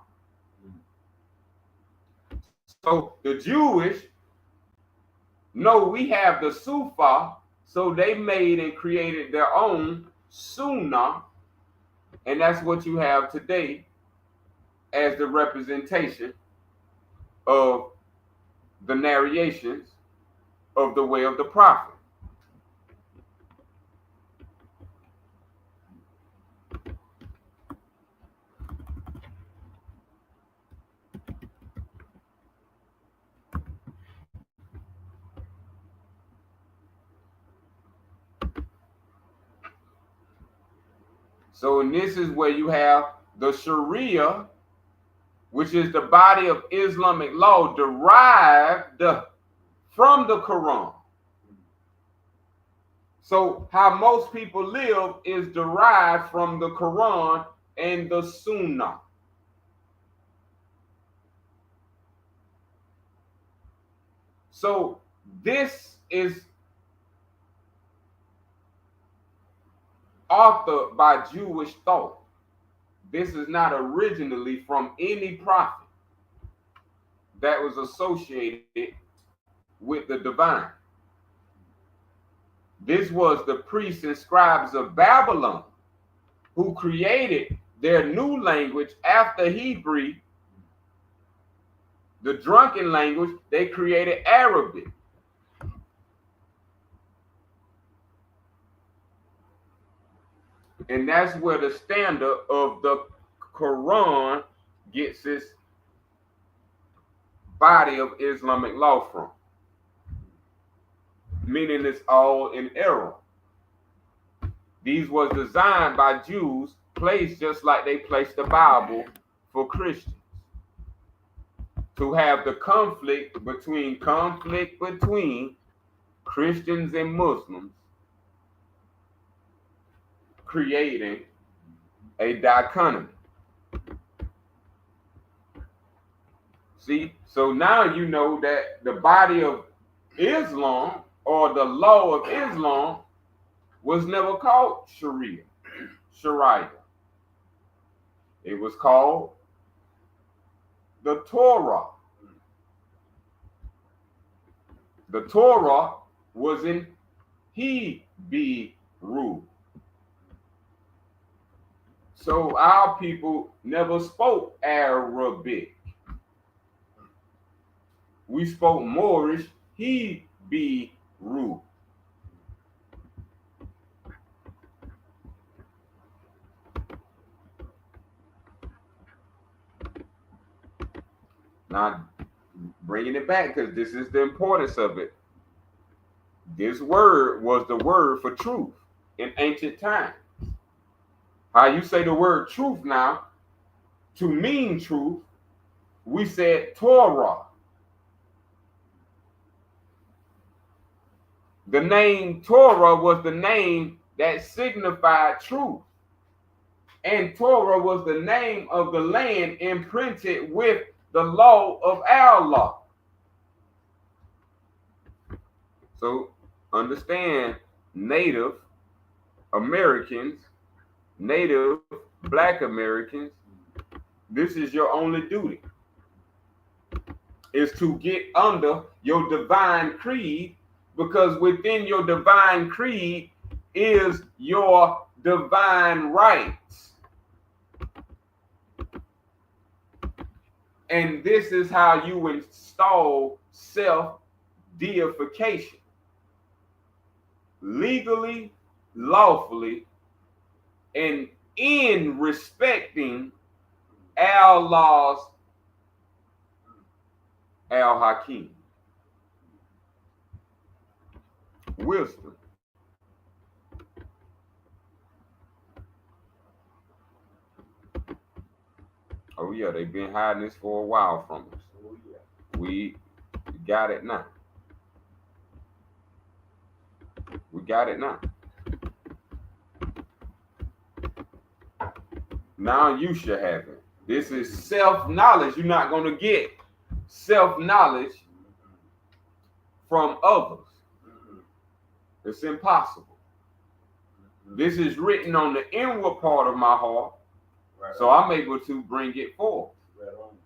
So the Jewish know we have the Sufa, so they made and created their own Sunnah, and that's what you have today as the representation of the narrations of the way of the Prophet. So, and this is where you have the Sharia, which is the body of Islamic law derived from the Quran. So, how most people live is derived from the Quran and the Sunnah. So, this is authored by Jewish thought. This is not originally from any prophet that was associated with the divine. This was the priests and scribes of Babylon who created their new language after Hebrew, the drunken language. They created Arabic. And that's where the standard of the Quran gets its body of Islamic law from, meaning it's all in error. These was designed by Jews, placed just like they placed the Bible for Christians, to have the conflict between Christians and Muslims, creating a dichotomy. See, so now you know that the body of Islam or the law of Islam was never called Sharia. It was called the Torah. The Torah was in Hebrew. So our people never spoke Arabic. We spoke Moorish Hebrew. Now, bringing it back, because this is the importance of it. This word was the word for truth in ancient times. How you say the word truth now, to mean truth, we said Torah. The name Torah was the name that signified truth. And Torah was the name of the land imprinted with the law of Allah. So understand, Native Americans, Native Black Americans, this is your only duty, is to get under your divine creed, because within your divine creed is your divine rights. And this is how you install self-deification. Legally, lawfully, and in respecting Allah's Al-Hakim, wisdom. Oh yeah, they've been hiding this for a while from us. Oh, yeah. We got it now. We got it now. Now you should have it. This is self-knowledge. You're not going to get self-knowledge from others. It's impossible. This is written on the inward part of my heart, right, so I'm able to bring it forth. Right on.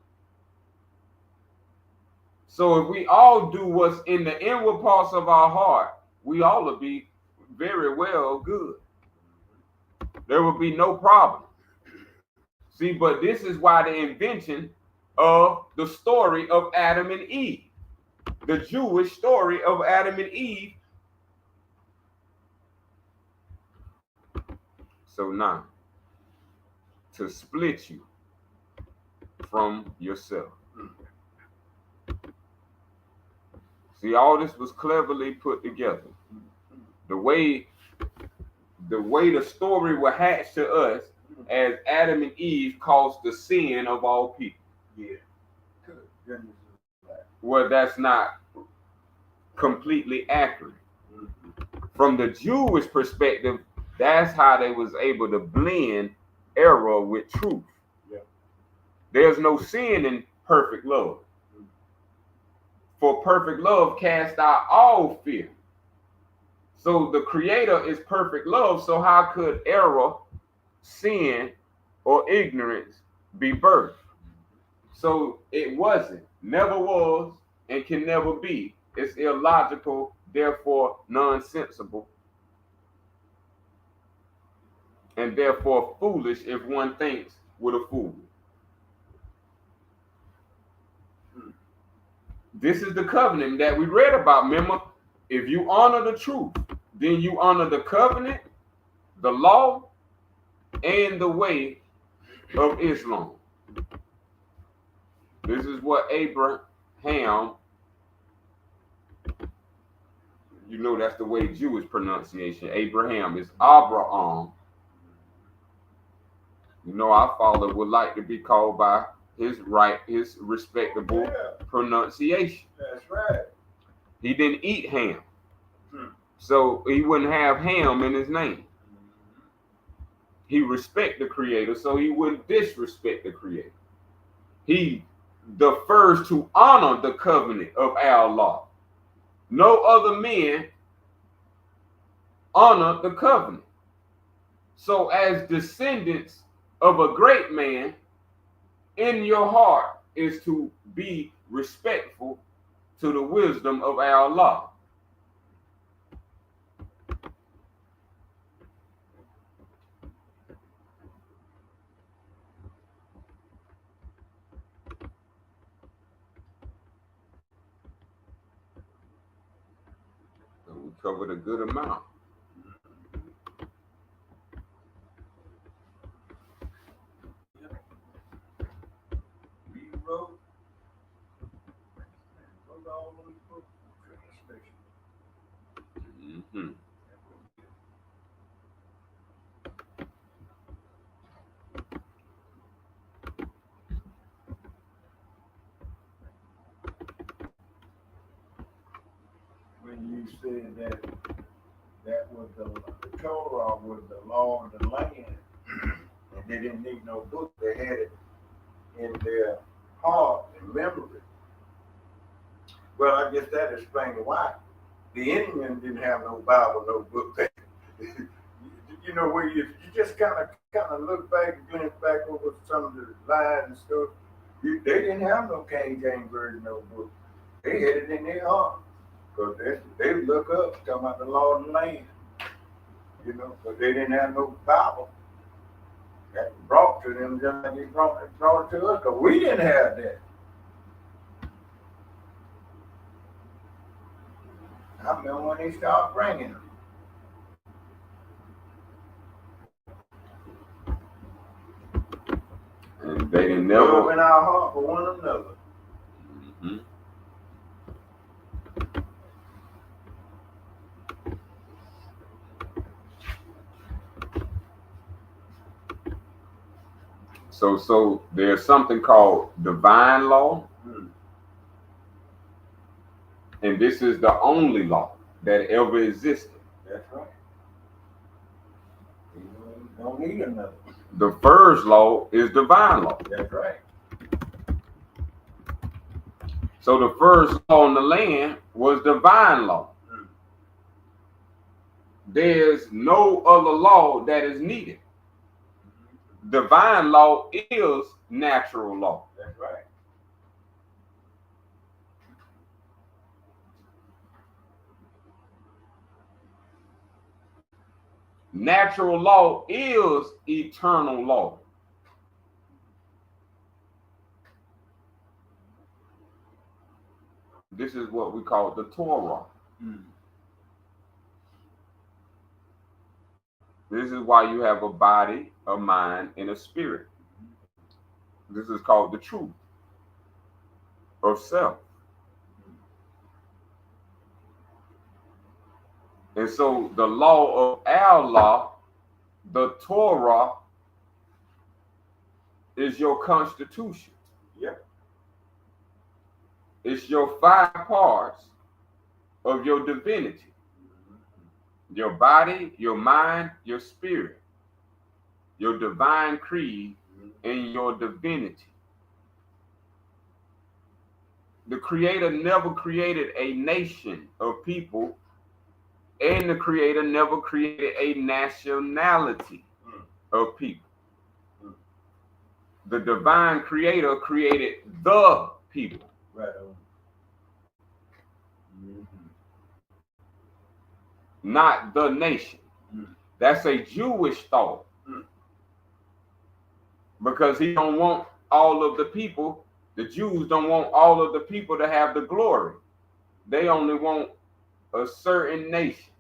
So if we all do what's in the inward parts of our heart, we all will be very well good. There will be no problem. See, but this is why the invention of the story of Adam and Eve, the Jewish story of Adam and Eve. So now, to split you from yourself. See, all this was cleverly put together. The way the way the story was hatched to us as Adam and Eve caused the sin of all people. Yeah. Goodness is alive. Well, that's not completely accurate. Mm-hmm. From the Jewish perspective, that's how they was able to blend error with truth. Yeah. There's no sin in perfect love. For perfect love cast out all fear. So the creator is perfect love. So how could error, sin, or ignorance be birthed? So it wasn't, never was, and can never be. It's illogical, therefore nonsensical, and therefore foolish if one thinks with a fool. This is the covenant that we read about. Remember, if you honor the truth, then you honor the covenant, the law, and the way of Islam. This is what Abraham, you know that's the way Jewish pronunciation. Abraham is Abraham. You know our father would like to be called by his respectable pronunciation. That's right. He didn't eat ham. So he wouldn't have ham in his name. He respect the creator, so he wouldn't disrespect the creator. He the first to honor the covenant of Allah. No other men honor the covenant. So as descendants of a great man, in your heart is to be respectful to the wisdom of Allah. So we covered a good amount. Wrote all those books. Mm-hmm. When you said that was the Torah was the law of the land, and they didn't need no book. They had it in their heart and memory. Well, I guess that explains why the Indians didn't have no Bible, no book. You know, where you just kind of look back and glance back over some of the lines and stuff. They didn't have no King James version, no book. They had it in their heart. Because they look up, talking about the law of the land. You know, but they didn't have no Bible. That was brought to them just like they brought it to us, because we didn't have that. I remember when they started bringing them. And they didn't never Love in our heart for one another. Mm-hmm. So there's something called divine law, and this is the only law that ever existed. That's right. You don't need another. The first law is divine law. That's right. So the first law on the land was divine law. There's no other law that is needed. Divine law is natural law. That's right. Natural law is eternal law. This is what we call the Torah. This is why you have a body, a mind, and a spirit. This is called the truth of self. And so the law of Allah the Torah is your constitution. Yep. It's your 5 parts of your divinity. Your body, your mind, your spirit, your divine creed, and your divinity. The Creator never created a nation of people, and the Creator never created a nationality of people. The divine Creator created the people. Right on. Not the nation. That's a Jewish thought. Because he don't want all of the people, the Jews don't want all of the people to have the glory. They only want a certain nation,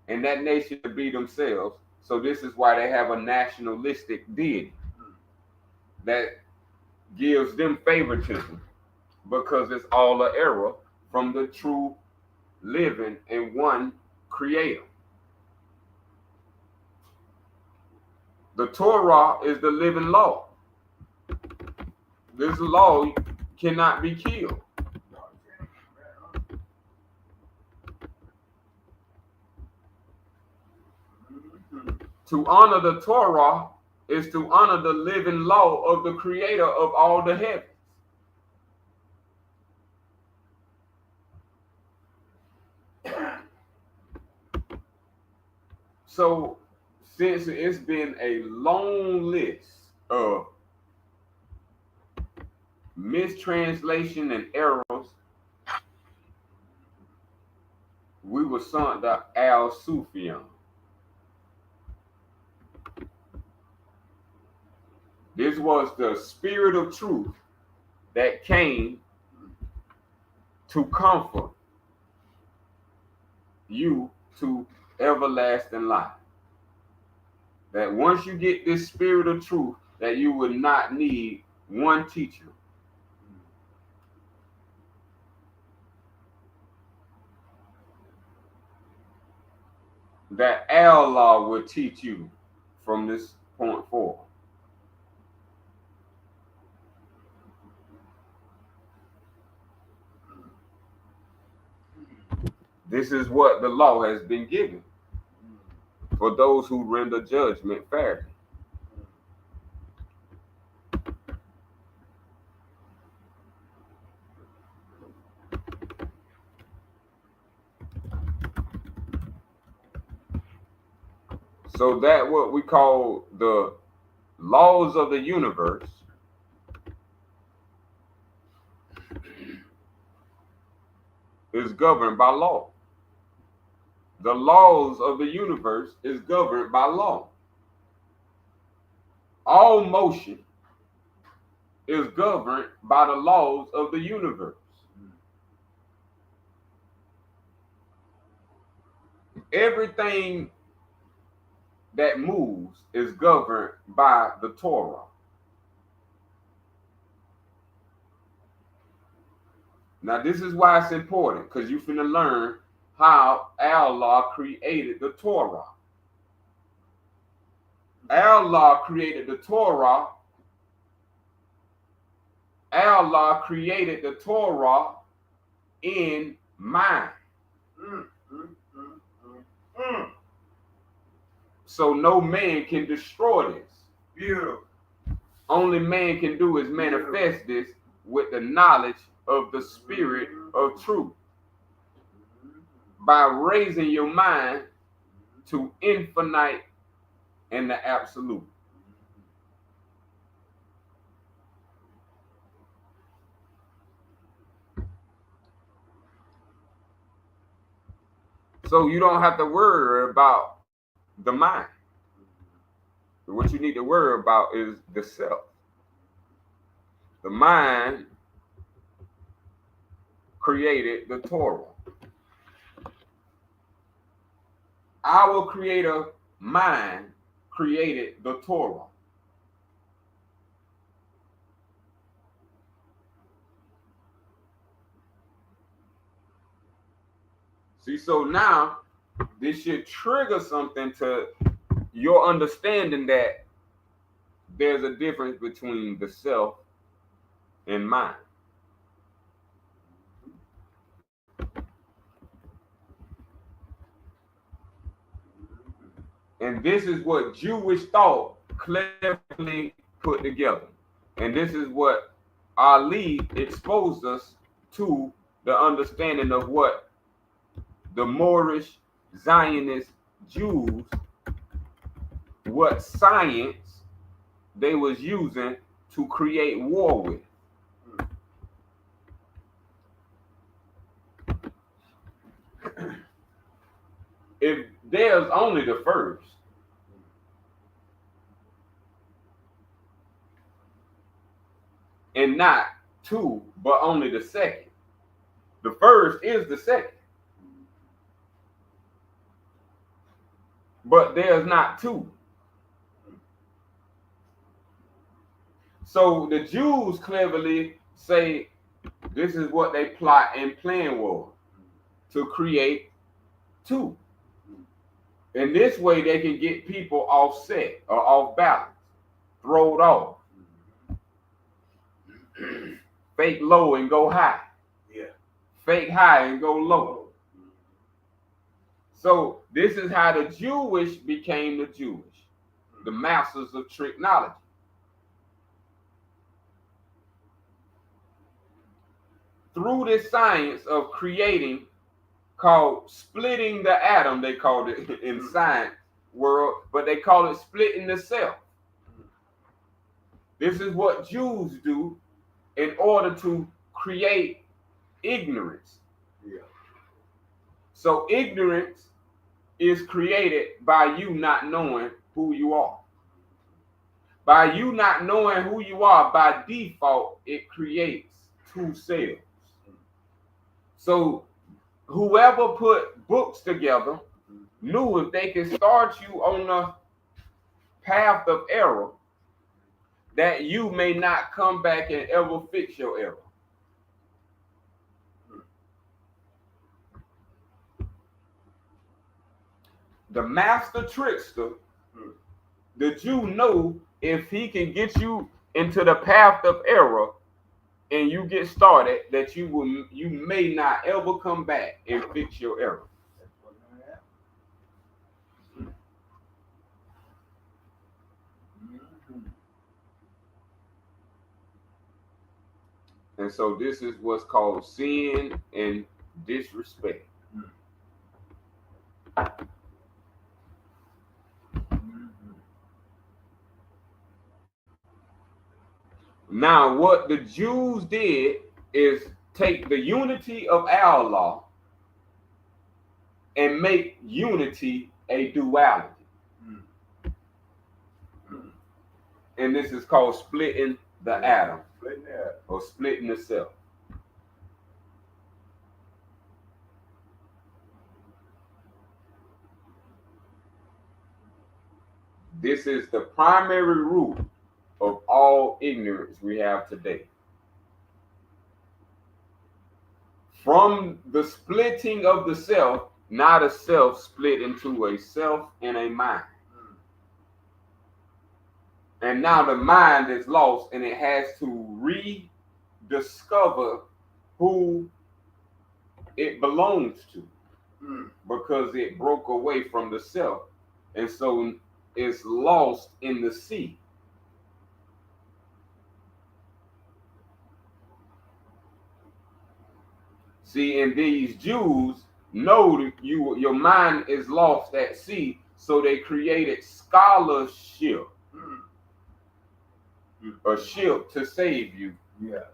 and that nation to be themselves. So this is why they have a nationalistic deity that gives them favoritism, because it's all an error from the true living and one Creator. The Torah is the living law. This law cannot be killed. To honor the Torah is to honor the living law of the Creator of all the heavens. So, since it's been a long list of mistranslation and errors, we were sent to Al-Sufian. This was the spirit of truth that came to comfort you to everlasting life. That once you get this spirit of truth, that you would not need one teacher. That Allah will teach you from this point forward. This is what the law has been given for those who render judgment fairly. So that what we call the laws of the universe is governed by law. The laws of the universe is governed by law. All motion is governed by the laws of the universe. Everything that moves is governed by the Torah. Now, this is why it's important, because you're finna learn how Allah created the Torah. Allah created the Torah. Allah created the Torah in mind. So no man can destroy this. Beautiful. Only man can do is manifest this with the knowledge of the spirit of truth. By raising your mind to infinite and the absolute. So you don't have to worry about the mind. What you need to worry about is the self. The mind created the Torah. Our Creator mind created the Torah. See, so now this should trigger something to your understanding that there's a difference between the self and mind. And this is what Jewish thought cleverly put together. And this is what Ali exposed us to, the understanding of what the Moorish Zionist Jews, what science they was using to create war with. If there's only the first, and not two, but only the second. The first is the second. But there's not two. So the Jews cleverly say this is what they plot and plan was, to create two. And this way they can get people offset or off balance, throwed off. Fake low and go high. Yeah. Fake high and go low. So this is how the Jewish became the Jewish, the masters of tricknology. Through this science of creating, called splitting the atom, they called it in science world, but they call it splitting the self. This is what Jews do in order to create ignorance. Yeah. So ignorance is created by you not knowing who you are. By you not knowing who you are, by default, it creates two selves. So whoever put books together knew if they could start you on the path of error, that you may not come back and ever fix your error. The master trickster, the Jew know if he can get you into the path of error and you get started, that you may not ever come back and fix your error. And so this is what's called sin and disrespect. Now, what the Jews did is take the unity of Allah and make unity a duality. And this is called splitting the atom, or splitting the self. This is the primary root of all ignorance we have today. From the splitting of the self, now the self split into a self and a mind. And now the mind is lost and it has to rediscover who it belongs to, because it broke away from the self. And so it's lost in the sea. See, and these Jews know that your mind is lost at sea, so they created scholarship, a ship to save you. Yeah.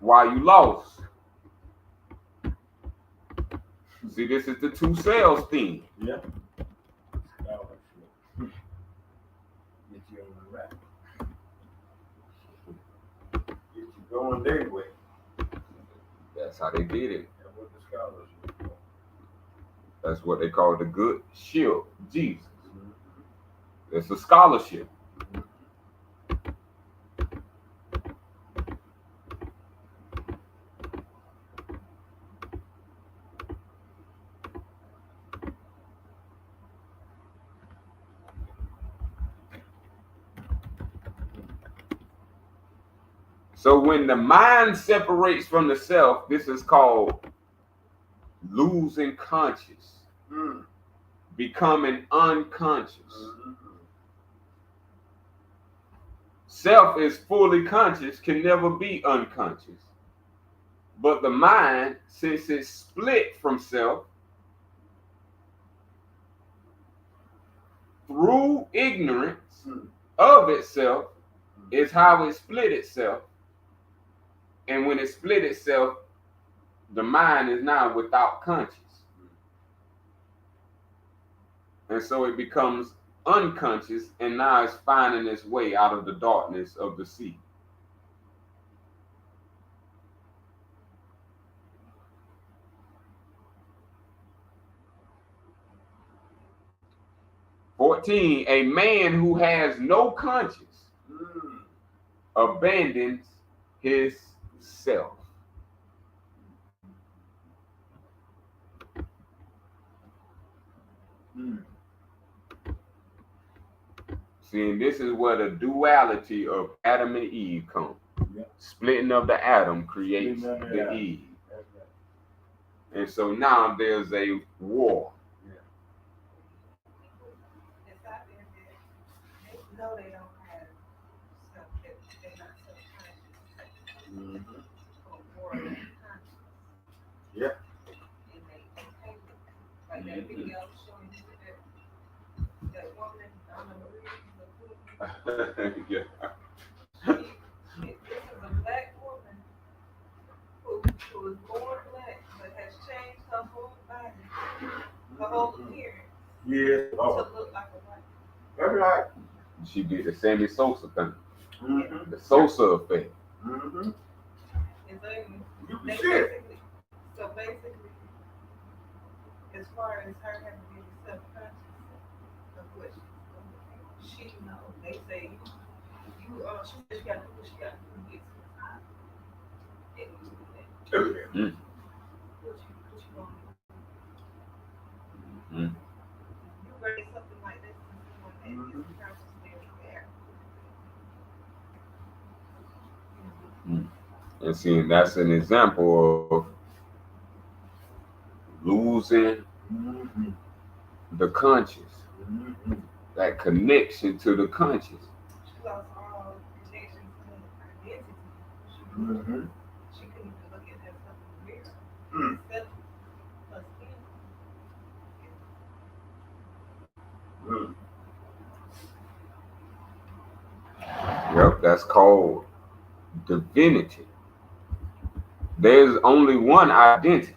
While you lost. See, this is the two cells thing. Yeah. Get you on the rack. Get you going their way. That's how they did it. That's what the scholarship for. That's what they call the good ship, Jesus. It's a scholarship. So when the mind separates from the self, this is called losing conscious, becoming unconscious. Self is fully conscious, can never be unconscious. But the mind, since it's split from self, through ignorance of itself, is how it split itself. And when it split itself, the mind is now without conscience. And so it becomes unconscious, and now it's finding its way out of the darkness of the sea. (14) A man who has no conscience abandons his self. See, and this is where the duality of Adam and Eve comes. Splitting of the atom creates the Eve. And so now there's a war. No, they don't have stuff that they're not self-conscious. Or conscious. Yep. And they okay with that. Like that video showing you that woman, Donna Marie, Yeah. this is a black woman who was born black but has changed her whole body, her whole appearance, Yeah. to look like a white. That's right. She did the Sammy Sosa thing. Mm-hmm. The Sosa effect. Mm-hmm. And then You they can see it. basically, as far as her having been self-conscious of what she knows, they say she said she got to do what she got to do to get to the top. And you do that. What you want to do? You raise something like this to someone that is consciously aware. And see, that's an example of losing the conscious, that connection to the conscious. She lost all connection to her identity. She couldn't even look at herself in the mirror. Yep, that's called divinity. There's only one identity.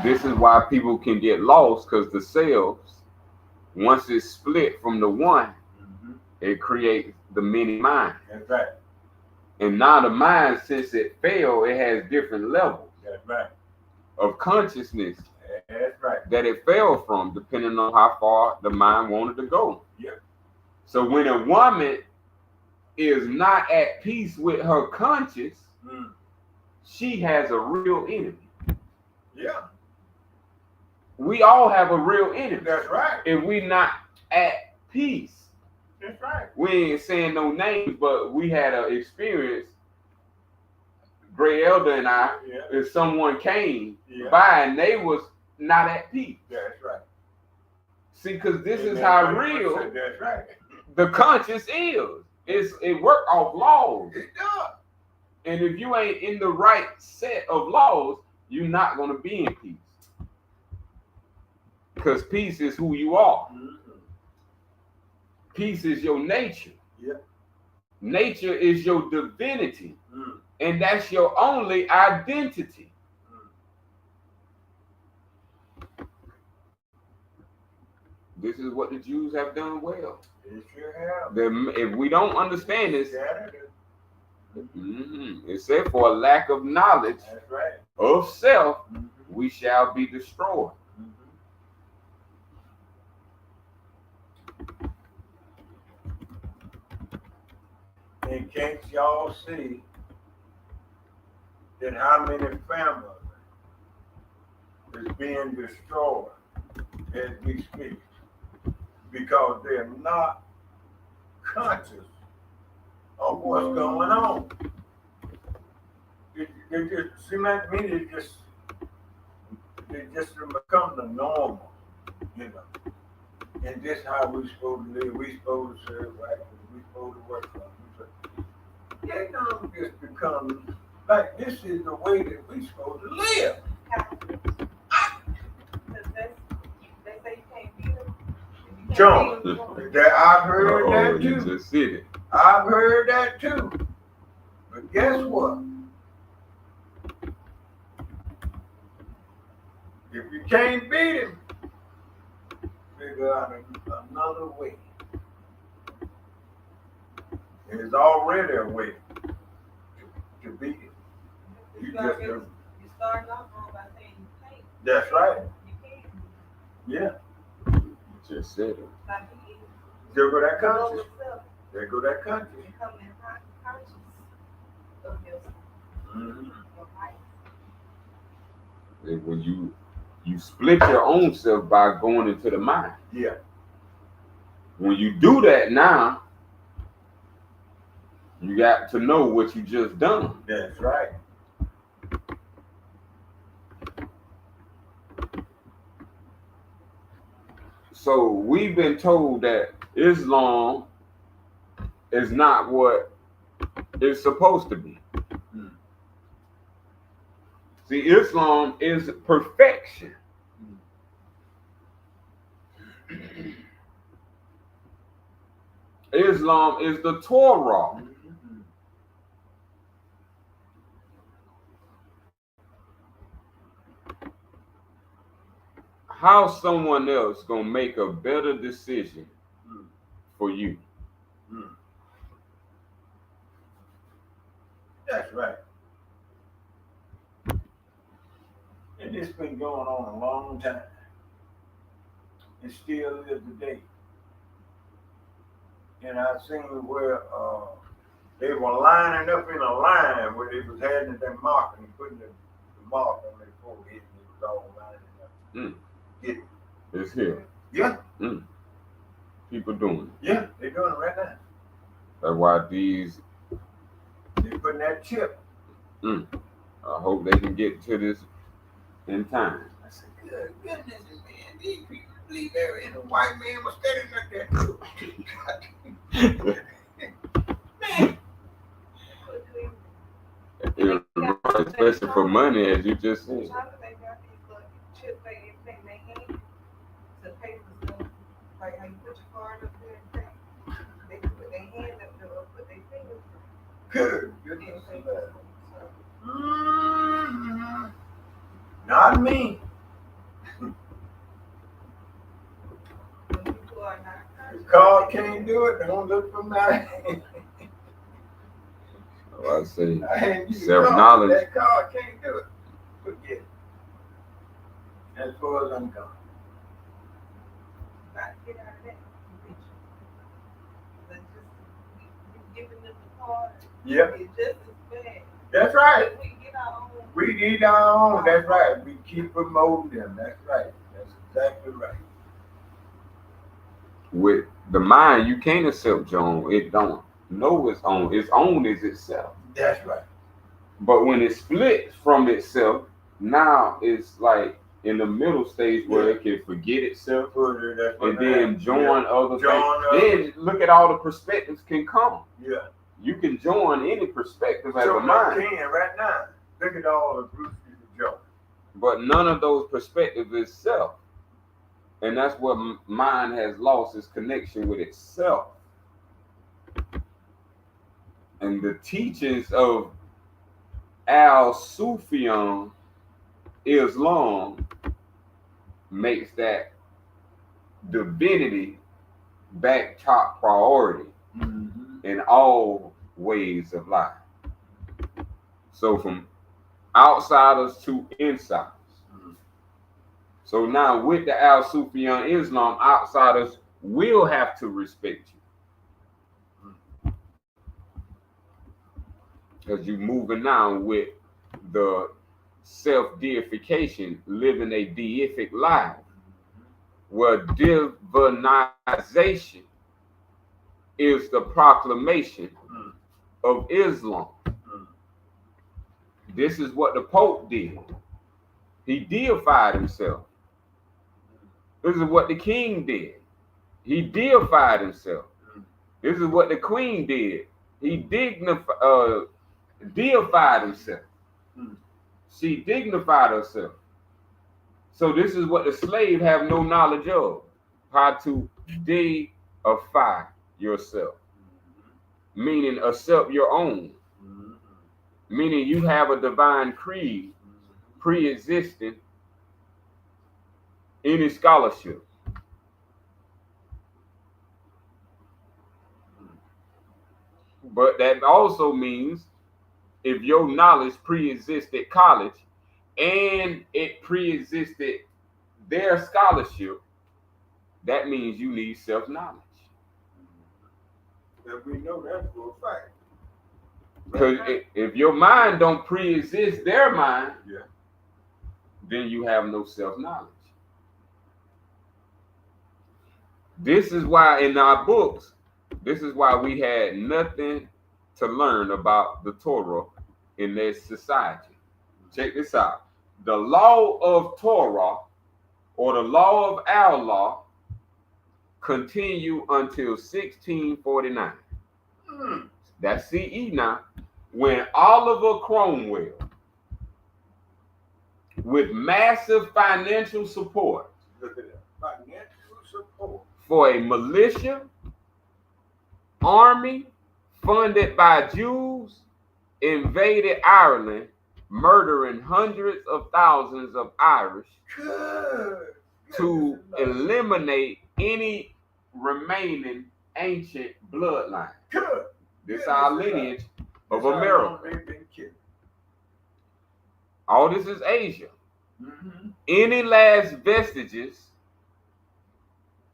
This is why people can get lost, because the selves, once it's split from the one, it creates the many minds. That's right. And now the mind, since it fell, it has different levels. That's right. Of consciousness. That's right. That it fell from, depending on how far the mind wanted to go. Yep. So when a woman is not at peace with her conscience, she has a real enemy. Yeah. We all have a real enemy. That's right. If we not at peace. That's right. We ain't saying no names, but we had an experience, Gray Elder and I, if someone came by and they was not at peace. That's right. See, because this is how real that's right. the conscience is. It work off laws. It does. And if you ain't in the right set of laws, you're not going to be in peace. Because peace is who you are. Peace is your nature. Yep. Nature is your divinity. And that's your only identity. This is what the Jews have done well. They sure have. If we don't understand this, it said for a lack of knowledge of self, we shall be destroyed. And can't y'all see that how many families is being destroyed as we speak? Because they're not conscious of what's going on. It just seems like to me they just become the normal, you know. And this how we supposed to live. We supposed to serve right. We supposed to work for them. They don't just become like this is the way that we supposed to live. They say you can't beat them. John, I've heard that You too. just said it. I've heard that too. But guess what? If you can't beat him, figure out another way. There's already a way to beat him. You starting off wrong by saying you can't. That's right. You can't. Yeah. You just said it. Like he is. There go that Know country. yourself. There go that country. Becoming conscious of yourself. Mm-hmm. Your life. And when you split your own self by going into the mind. Yeah. When you do that now, you got to know what you just done. That's right. So we've been told that Islam is not what it's supposed to be. Mm. See, Islam is perfection. Islam is the Torah. Mm-hmm. How someone else gonna make a better decision for you? Mm. That's right. And it's been going on a long time. It still is today. And I've seen where they were lining up in a line where they was having their mark and putting the mark on their forehead and it was all lining up. Yeah. It's here. Yeah. People doing it. Yeah, they're doing it right now. That's why these. They're putting that chip. I hope they can get to this in time. I said, good goodness, man, these people believe every and a white man was standing like that too. Man. Especially for money, as you just said. They got these little chips they in their hand to pay for stuff. Like how you put your card up there and pay. They put their hand up there or put their fingers up. Good. Then Goodness. pay for it. Not me. When people are not The conscious, card can't do it. Don't look for my hand. I say I hand you the self-knowledge. card. That card can't do it. Forget it. As far as I'm gone. got to get out of that picture. But just we giving them the card. Yep. It's just as bad. That's right. We get our own. We need our own. That's right. We keep promoting them. That's right. That's exactly right. With the mind, you can't accept your own. It don't know its own. Its own is itself. That's right. But when it splits from itself, now it's like in the middle stage where it can forget itself and then join other things. Then look at all the perspectives can come. Yeah. You can join any perspective as So a mind. can right now. Look at all the groups you can join. But none of those perspectives is self. And that's what mind has lost, its connection with itself. And the teachings of Al-Sufian, Islam, makes that divinity back top priority in all ways of life. So from outsiders to insiders. So now with the Al-Sufian Islam, outsiders will have to respect you. Because you're moving now with the self-deification, living a deific life, where divinization is the proclamation of Islam. This is what the Pope did. He deified himself. This is what the king did. He deified himself. This is what the queen did. He deified himself. She dignified herself. So this is what the slave have no knowledge of. How to deify yourself. Meaning accept your own. Meaning you have a divine creed pre-existing any scholarship. But that also means if your knowledge pre-existed college and it pre-existed their scholarship, that means you need self-knowledge. And we know that for a fact. Because if your mind don't pre-exist their mind, then you have no self-knowledge. This is why in our books, this is why we had nothing to learn about the Torah in their society. Check this out. The law of Torah or the law of Allah continue until 1649. That's CE now, when Oliver Cromwell, with massive financial support, Look at that. Financial support for a militia, army funded by Jews, invaded Ireland, murdering hundreds of thousands of Irish to eliminate any remaining ancient bloodline. This is our lineage of America. All this is Asia. Any last vestiges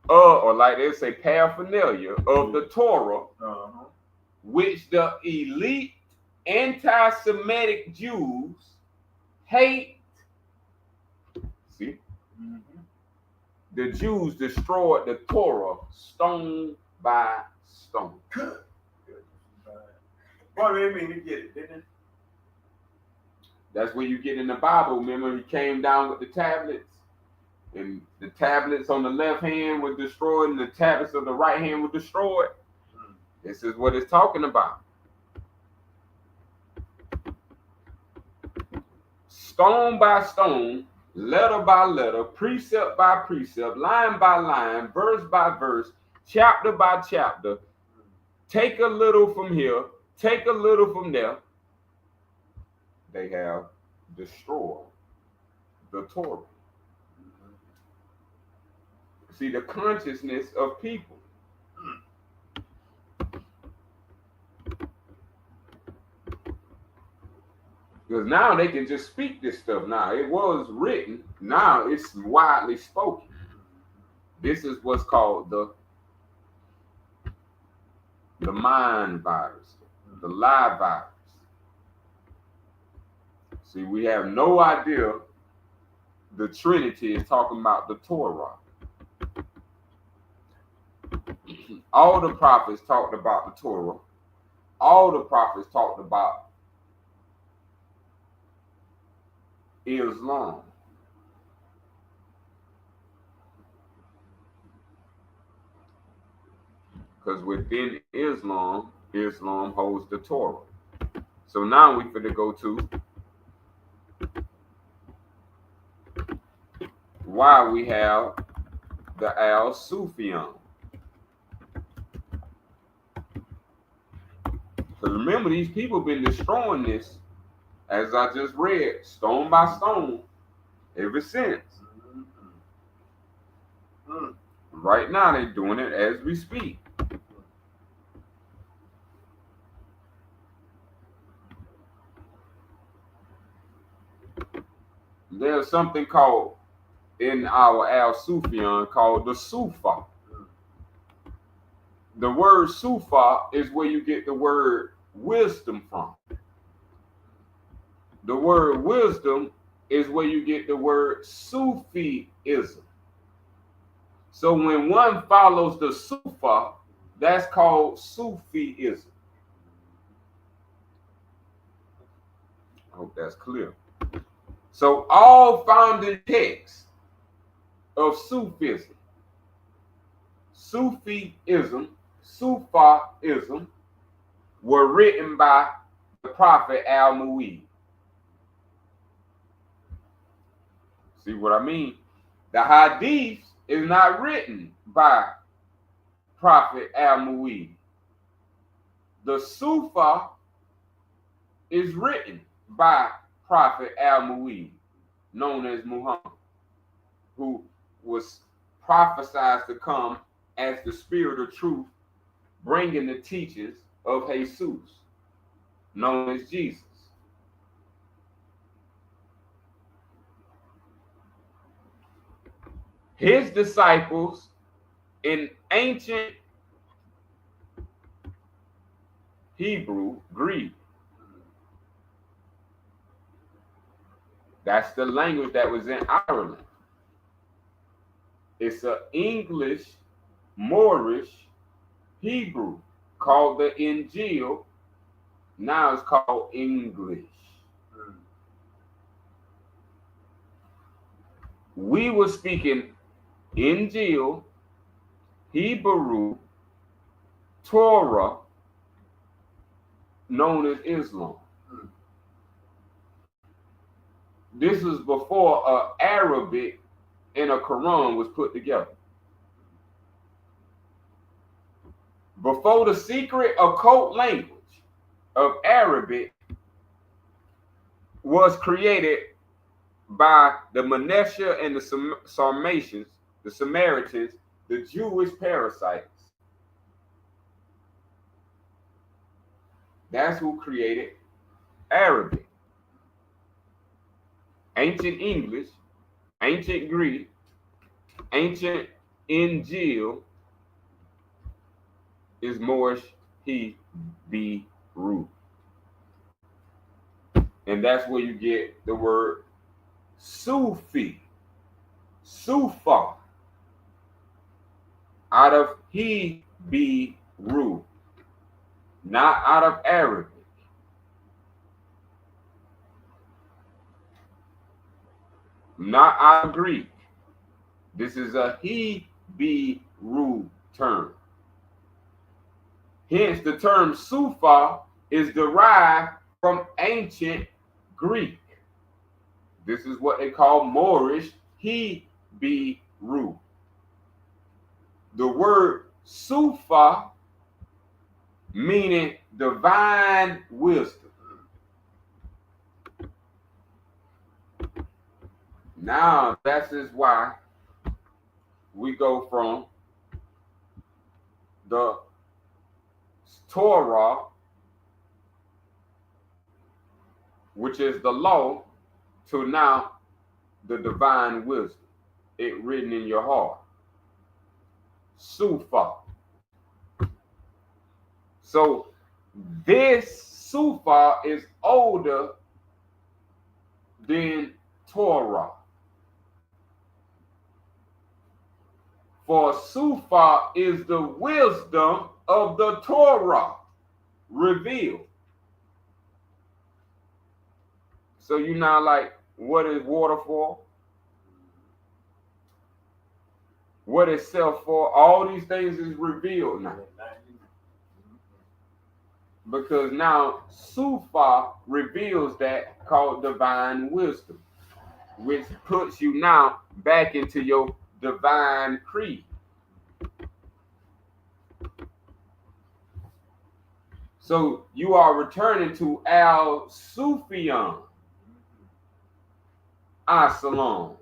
or like they say paraphernalia of the Torah, which the elite anti-Semitic Jews hate. See? The Jews destroyed the Torah stone by stone. Well, they mean to get it, didn't it? That's where you get in the Bible. Remember, he came down with the tablets, and the tablets on the left hand were destroyed, and the tablets of the right hand were destroyed. This is what it's talking about. Stone by stone, letter by letter, precept by precept, line by line, verse by verse, chapter by chapter. Take a little from here, take a little from there. They have destroyed the Torah. See, the consciousness of people. Because now they can just speak this stuff now. It was written. Now it's widely spoken. This is what's called the mind virus, the lie virus. See, we have no idea the Trinity is talking about the Torah. All the prophets talked about the Torah. All the prophets talked about Islam. Because within Islam, Islam holds the Torah. So now we're going to go to why we have the Al-Sufian. Because remember, these people have been destroying this, as I just read, stone by stone, ever since. Right now, they're doing it as we speak. There's something called, in our Al-Sufian, called the Sufa. The word Sufa is where you get the word wisdom from. The word wisdom is where you get the word Sufism. So when one follows the Sufa, that's called Sufism. I hope that's clear. So all founding texts of Sufism, Sufism, were written by the Prophet Al-Mu'id. See what I mean? The Hadith is not written by Prophet Al-Mu'id. The Sufa is written by Prophet Al-Mu'id, known as Muhammad, who was prophesied to come as the spirit of truth, bringing the teachings of Jesus, known as Jesus. His disciples in ancient Hebrew, Greek, that's the language that was in Ireland. It's an English, Moorish, Hebrew called the Injil. Now it's called English. We were speaking Injil, Hebrew, Torah, known as Islam. This was before Arabic and a Quran was put together. Before the secret occult language of Arabic was created by the Manesha and the Sarmatians, the Samaritans, the Jewish parasites. That's who created Arabic. Ancient English, ancient Greek, ancient Injil is Moorish Hebrew. And that's where you get the word Sufi, Sufa, out of Hebrew, not out of Arabic. Not out of Greek. This is a Hebrew term. Hence, the term Sufa is derived from ancient Greek. This is what they call Moorish Hebrew. The word Sufa meaning divine wisdom. Now, that is why we go from the Torah, which is the law, to now the divine wisdom, it written in your heart. Sufa. So this Sufa is older than Torah. For Sufa is the wisdom of the Torah revealed. So you now like, what is water for? What is self for? All these things is revealed now. Because now Sufa reveals that, called divine wisdom, which puts you now back into your divine creed. So you are returning to Al-Sufian, As-Salam,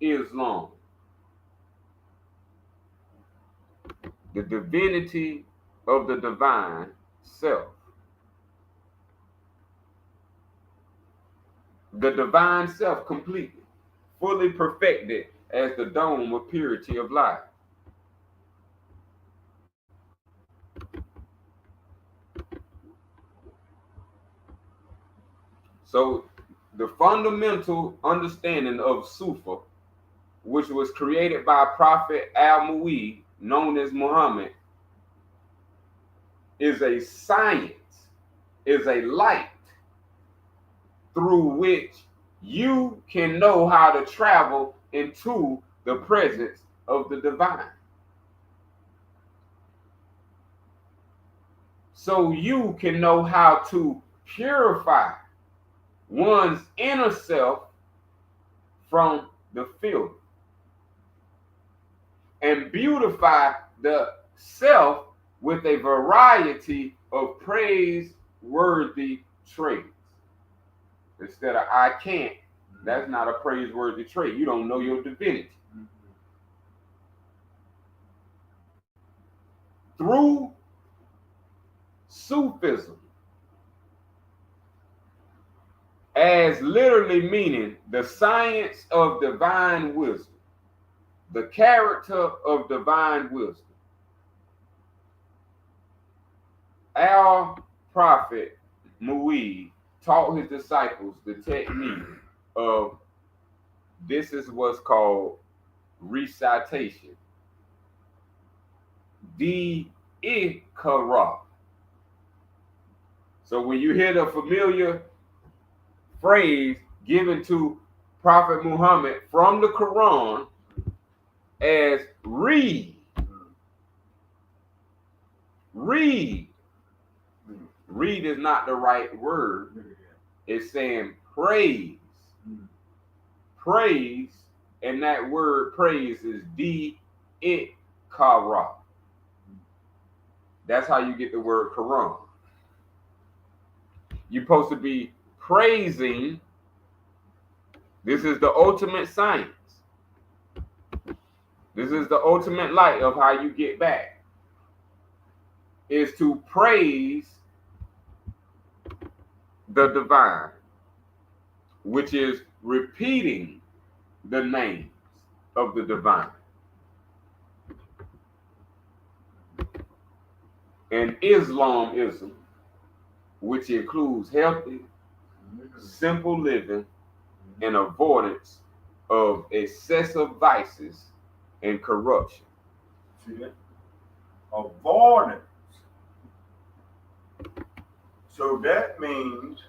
Islam. The divinity of the divine self. The divine self completely, fully perfected as the dome of purity of life. So the fundamental understanding of Sufa, which was created by Prophet Al-Mu'id, known as Muhammad, is a science, is a light through which you can know how to travel into the presence of the divine. So you can know how to purify one's inner self from the filth and beautify the self with a variety of praiseworthy traits. Instead of I can't, that's not a praiseworthy trait. You don't know your divinity. Through Sufism, as literally meaning the science of divine wisdom, the character of divine wisdom, our prophet Mu'id taught his disciples the technique of this is what's called recitation. The Ikra. So when you hear the familiar phrase given to Prophet Muhammad from the Quran as read, read is not the right word. It's saying praise. Praise, and that word praise is di-it-kara. That's how you get the word Quran. You're supposed to be praising. This is the ultimate science. This is the ultimate light of how you get back. Is to praise the divine, which is repeating the names of the divine. And Islamism, which includes healthy, simple living and avoidance of excessive vices and corruption. See that? Avoidance. So that means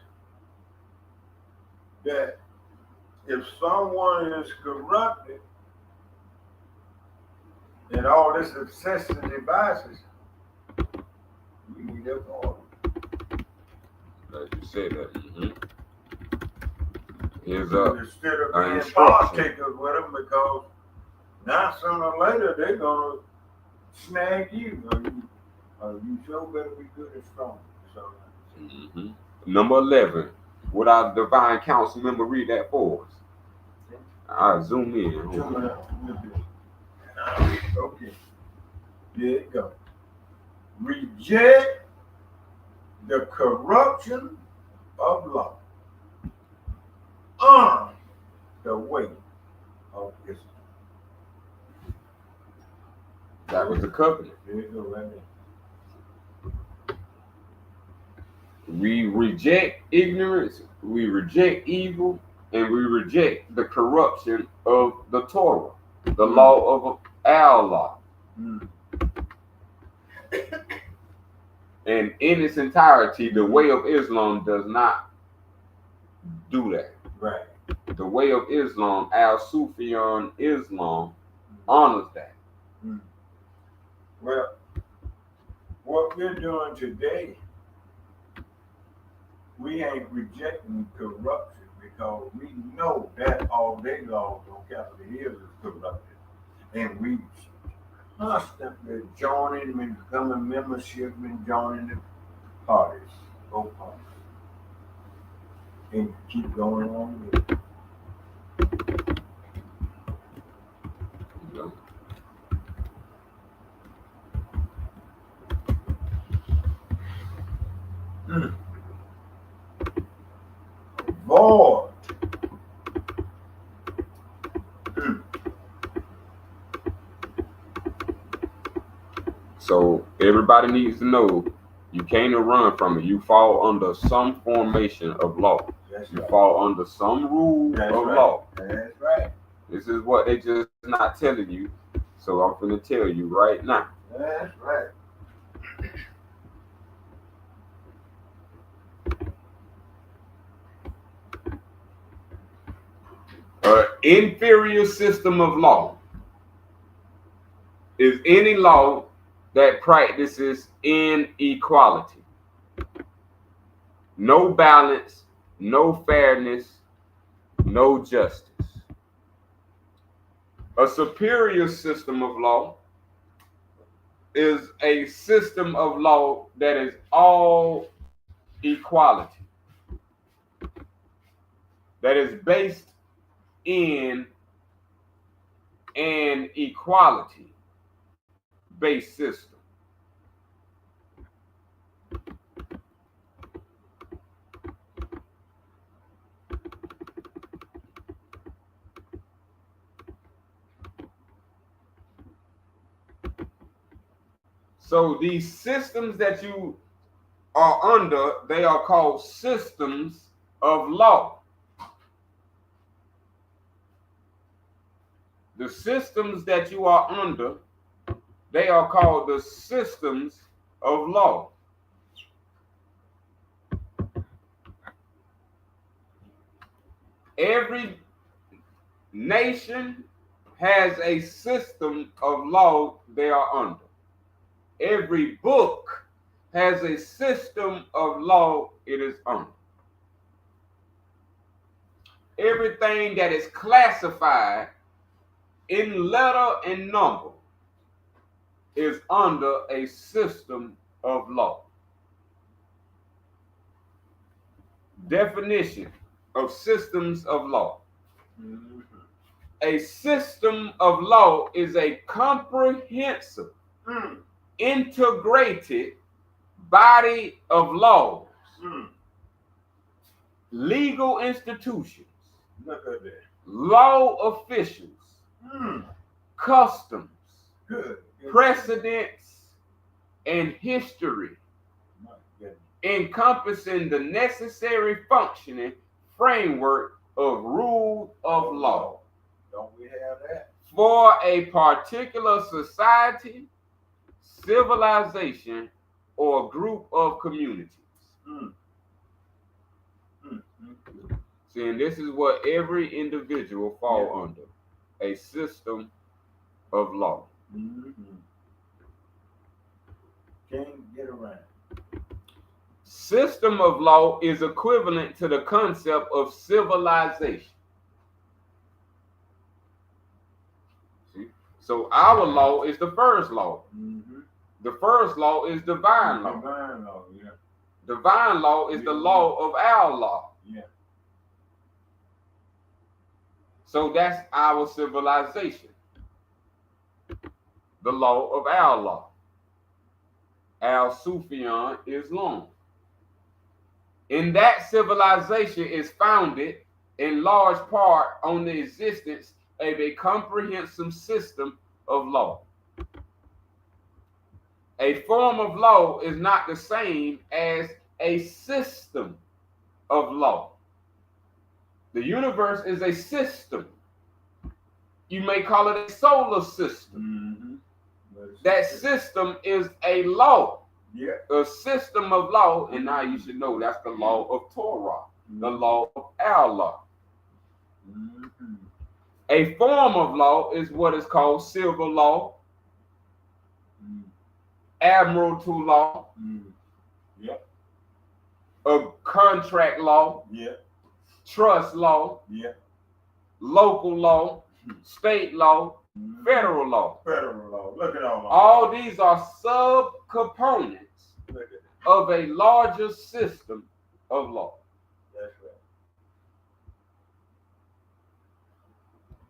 that if someone is corrupted and all this excessive devices, we need to avoid it. Like you said that. Here's up. Instead of being partakers with them, because now sooner or later they're gonna snag you. You sure better be good and strong. Number 11. Would our divine council member read that for us? I'll zoom in. Okay. There you go. Reject the corruption of law. Honor the way of Islam. That was the covenant. There you go, right there. We reject ignorance, we reject evil, and we reject the corruption of the Torah, the law of Allah. And in its entirety, the way of Islam does not do that. Right. The way of Islam, Al-Sufian Islam, honors that. Well, what we're doing today, we ain't rejecting corruption because we know that all day laws on Capitol Hill is corrupted. And we constantly joining and becoming membership and joining the parties, both parties. And keep going on with it. Avoid. So everybody needs to know you can't run from it. You fall under some formation of law. You fall under some rule of law. That's right. This is what they just not telling you. So I'm going to tell you right now. That's right. Inferior system of law is any law that practices inequality. No balance, no fairness, no justice. A superior system of law is a system of law that is all equality, that is based in an equality based system. So these systems that you are under, they are called systems of law. The systems that you are under, they are called the systems of law. Every nation has a system of law they are under. Every book has a system of law it is under. Everything that is classified in letter and number is under a system of law. Definition of systems of law. A system of law is a comprehensive, integrated body of laws, legal institutions, Look at that. law officials, customs, Good. precedents, and history, My goodness. encompassing the necessary functioning framework of rule of law Don't we have that? for a particular society, civilization, or group of communities. See, and this is what every individual fall under, a system of law. Can't get around. System of law is equivalent to the concept of civilization. See? So our law is the first law. The first law is divine law. Divine law, yeah. Divine law is the law of our law. Yeah. So that's our civilization. The law of our law. Al-Sufian Islam. In that civilization is founded in large part on the existence of a comprehensive system of law. A form of law is not the same as a system of law. The universe is a system. You may call it a solar system. That system is a law. Yeah. A system of law, and now you should know that's the law of TORAH, the law of Allah. A form of law is what is called civil law, admiralty law, a contract law, trust law, local law, state law, federal law. Federal law. Look at all these are subcomponents of a larger system of law. That's right.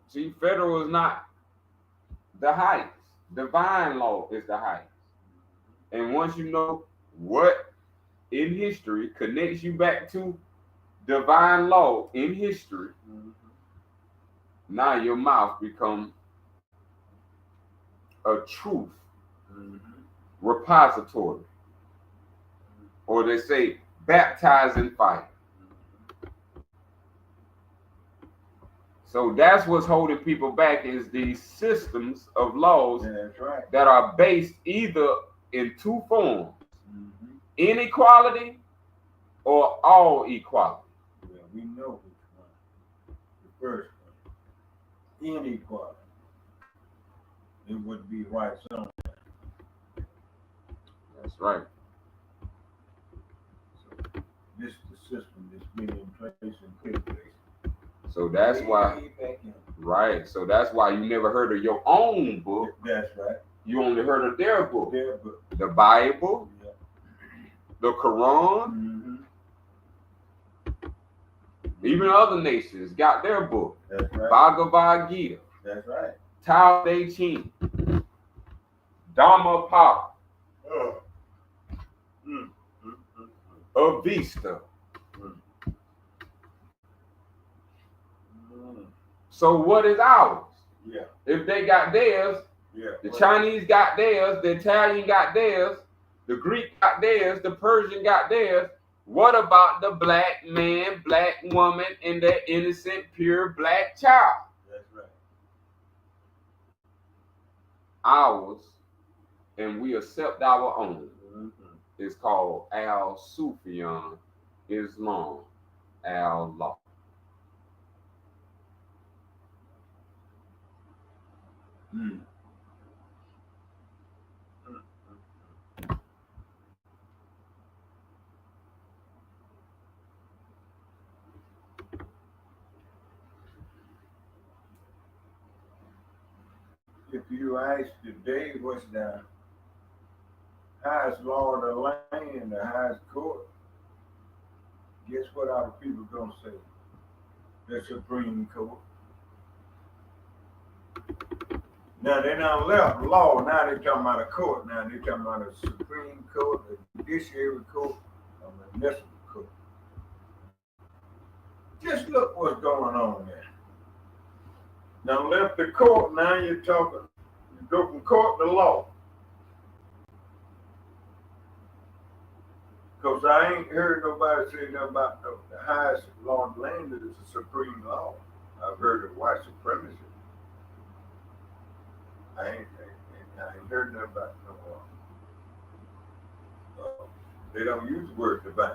See, federal is not the highest. Divine law is the highest. And once you know what in history connects you back to divine law in history, now your mouth becomes a truth repository. Or they say, baptized in fire. So that's what's holding people back is these systems of laws that are based either in two forms, inequality or all equality. Yeah, we know which one. The first one. inequality. It would be right somewhere. That's right. So this is the system that's been in place and put in place. So that's why, Way back in. right. So that's why you never heard of your own book. That's right. You only heard of their book. Their book. The Bible, Yeah. the Quran, Mm-hmm. even other nations got their book. That's right. Bhagavad Gita, That's right. Tao Te Ching, Dharma Power, Oh. Mm. Avista. Mm. So what is ours? Yeah. If they got theirs, Yeah. the Chinese got theirs, the Italian got theirs, the Greek got theirs, the Persian got theirs. What about the black man, black woman, and the innocent, pure black child? That's right. Ours, and we accept our own. Mm-hmm. It's called Al-Sufian Islam, Allah. Mm. If you ask today what's the highest law of the land, the highest court, guess what our people gonna say? The Supreme Court. Now they done left law, now they talking about a court, now they talking about a Supreme Court, a Judiciary Court, or a Municipal Court. Just look what's going on there. Now left the court, now you're talking, you go from court to law. Because I ain't heard nobody say nothing about the highest law of the land is the supreme law. I've heard of white supremacy. I ain't heard nothing about no they don't use the word divine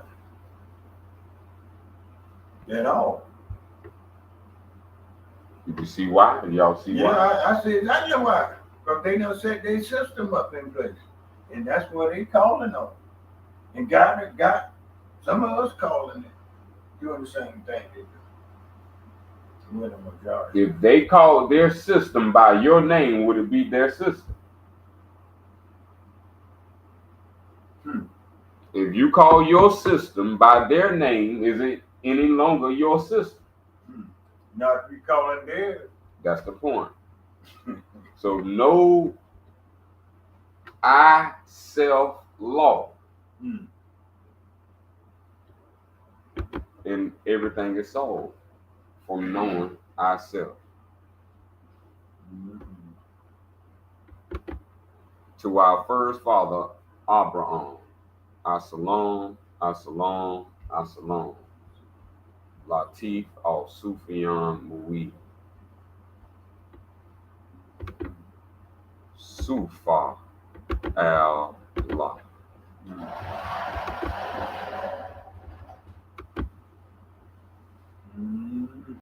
at all. Did you see why? Y'all see why? I see exactly why. Because they done set their system up in place. And that's what they calling on. And God got some of us calling it, doing the same thing they do. We're the majority. If they call their system by your name, would it be their system? If you call your system by their name, is it any longer your system? Not if you call it theirs. That's the point. So no I self law. And everything is solved from knowing ourselves. To our first father, Abraham. As-salam, as-salam, as-salam. Latif Al-Sufian Mu'i. Sufa Al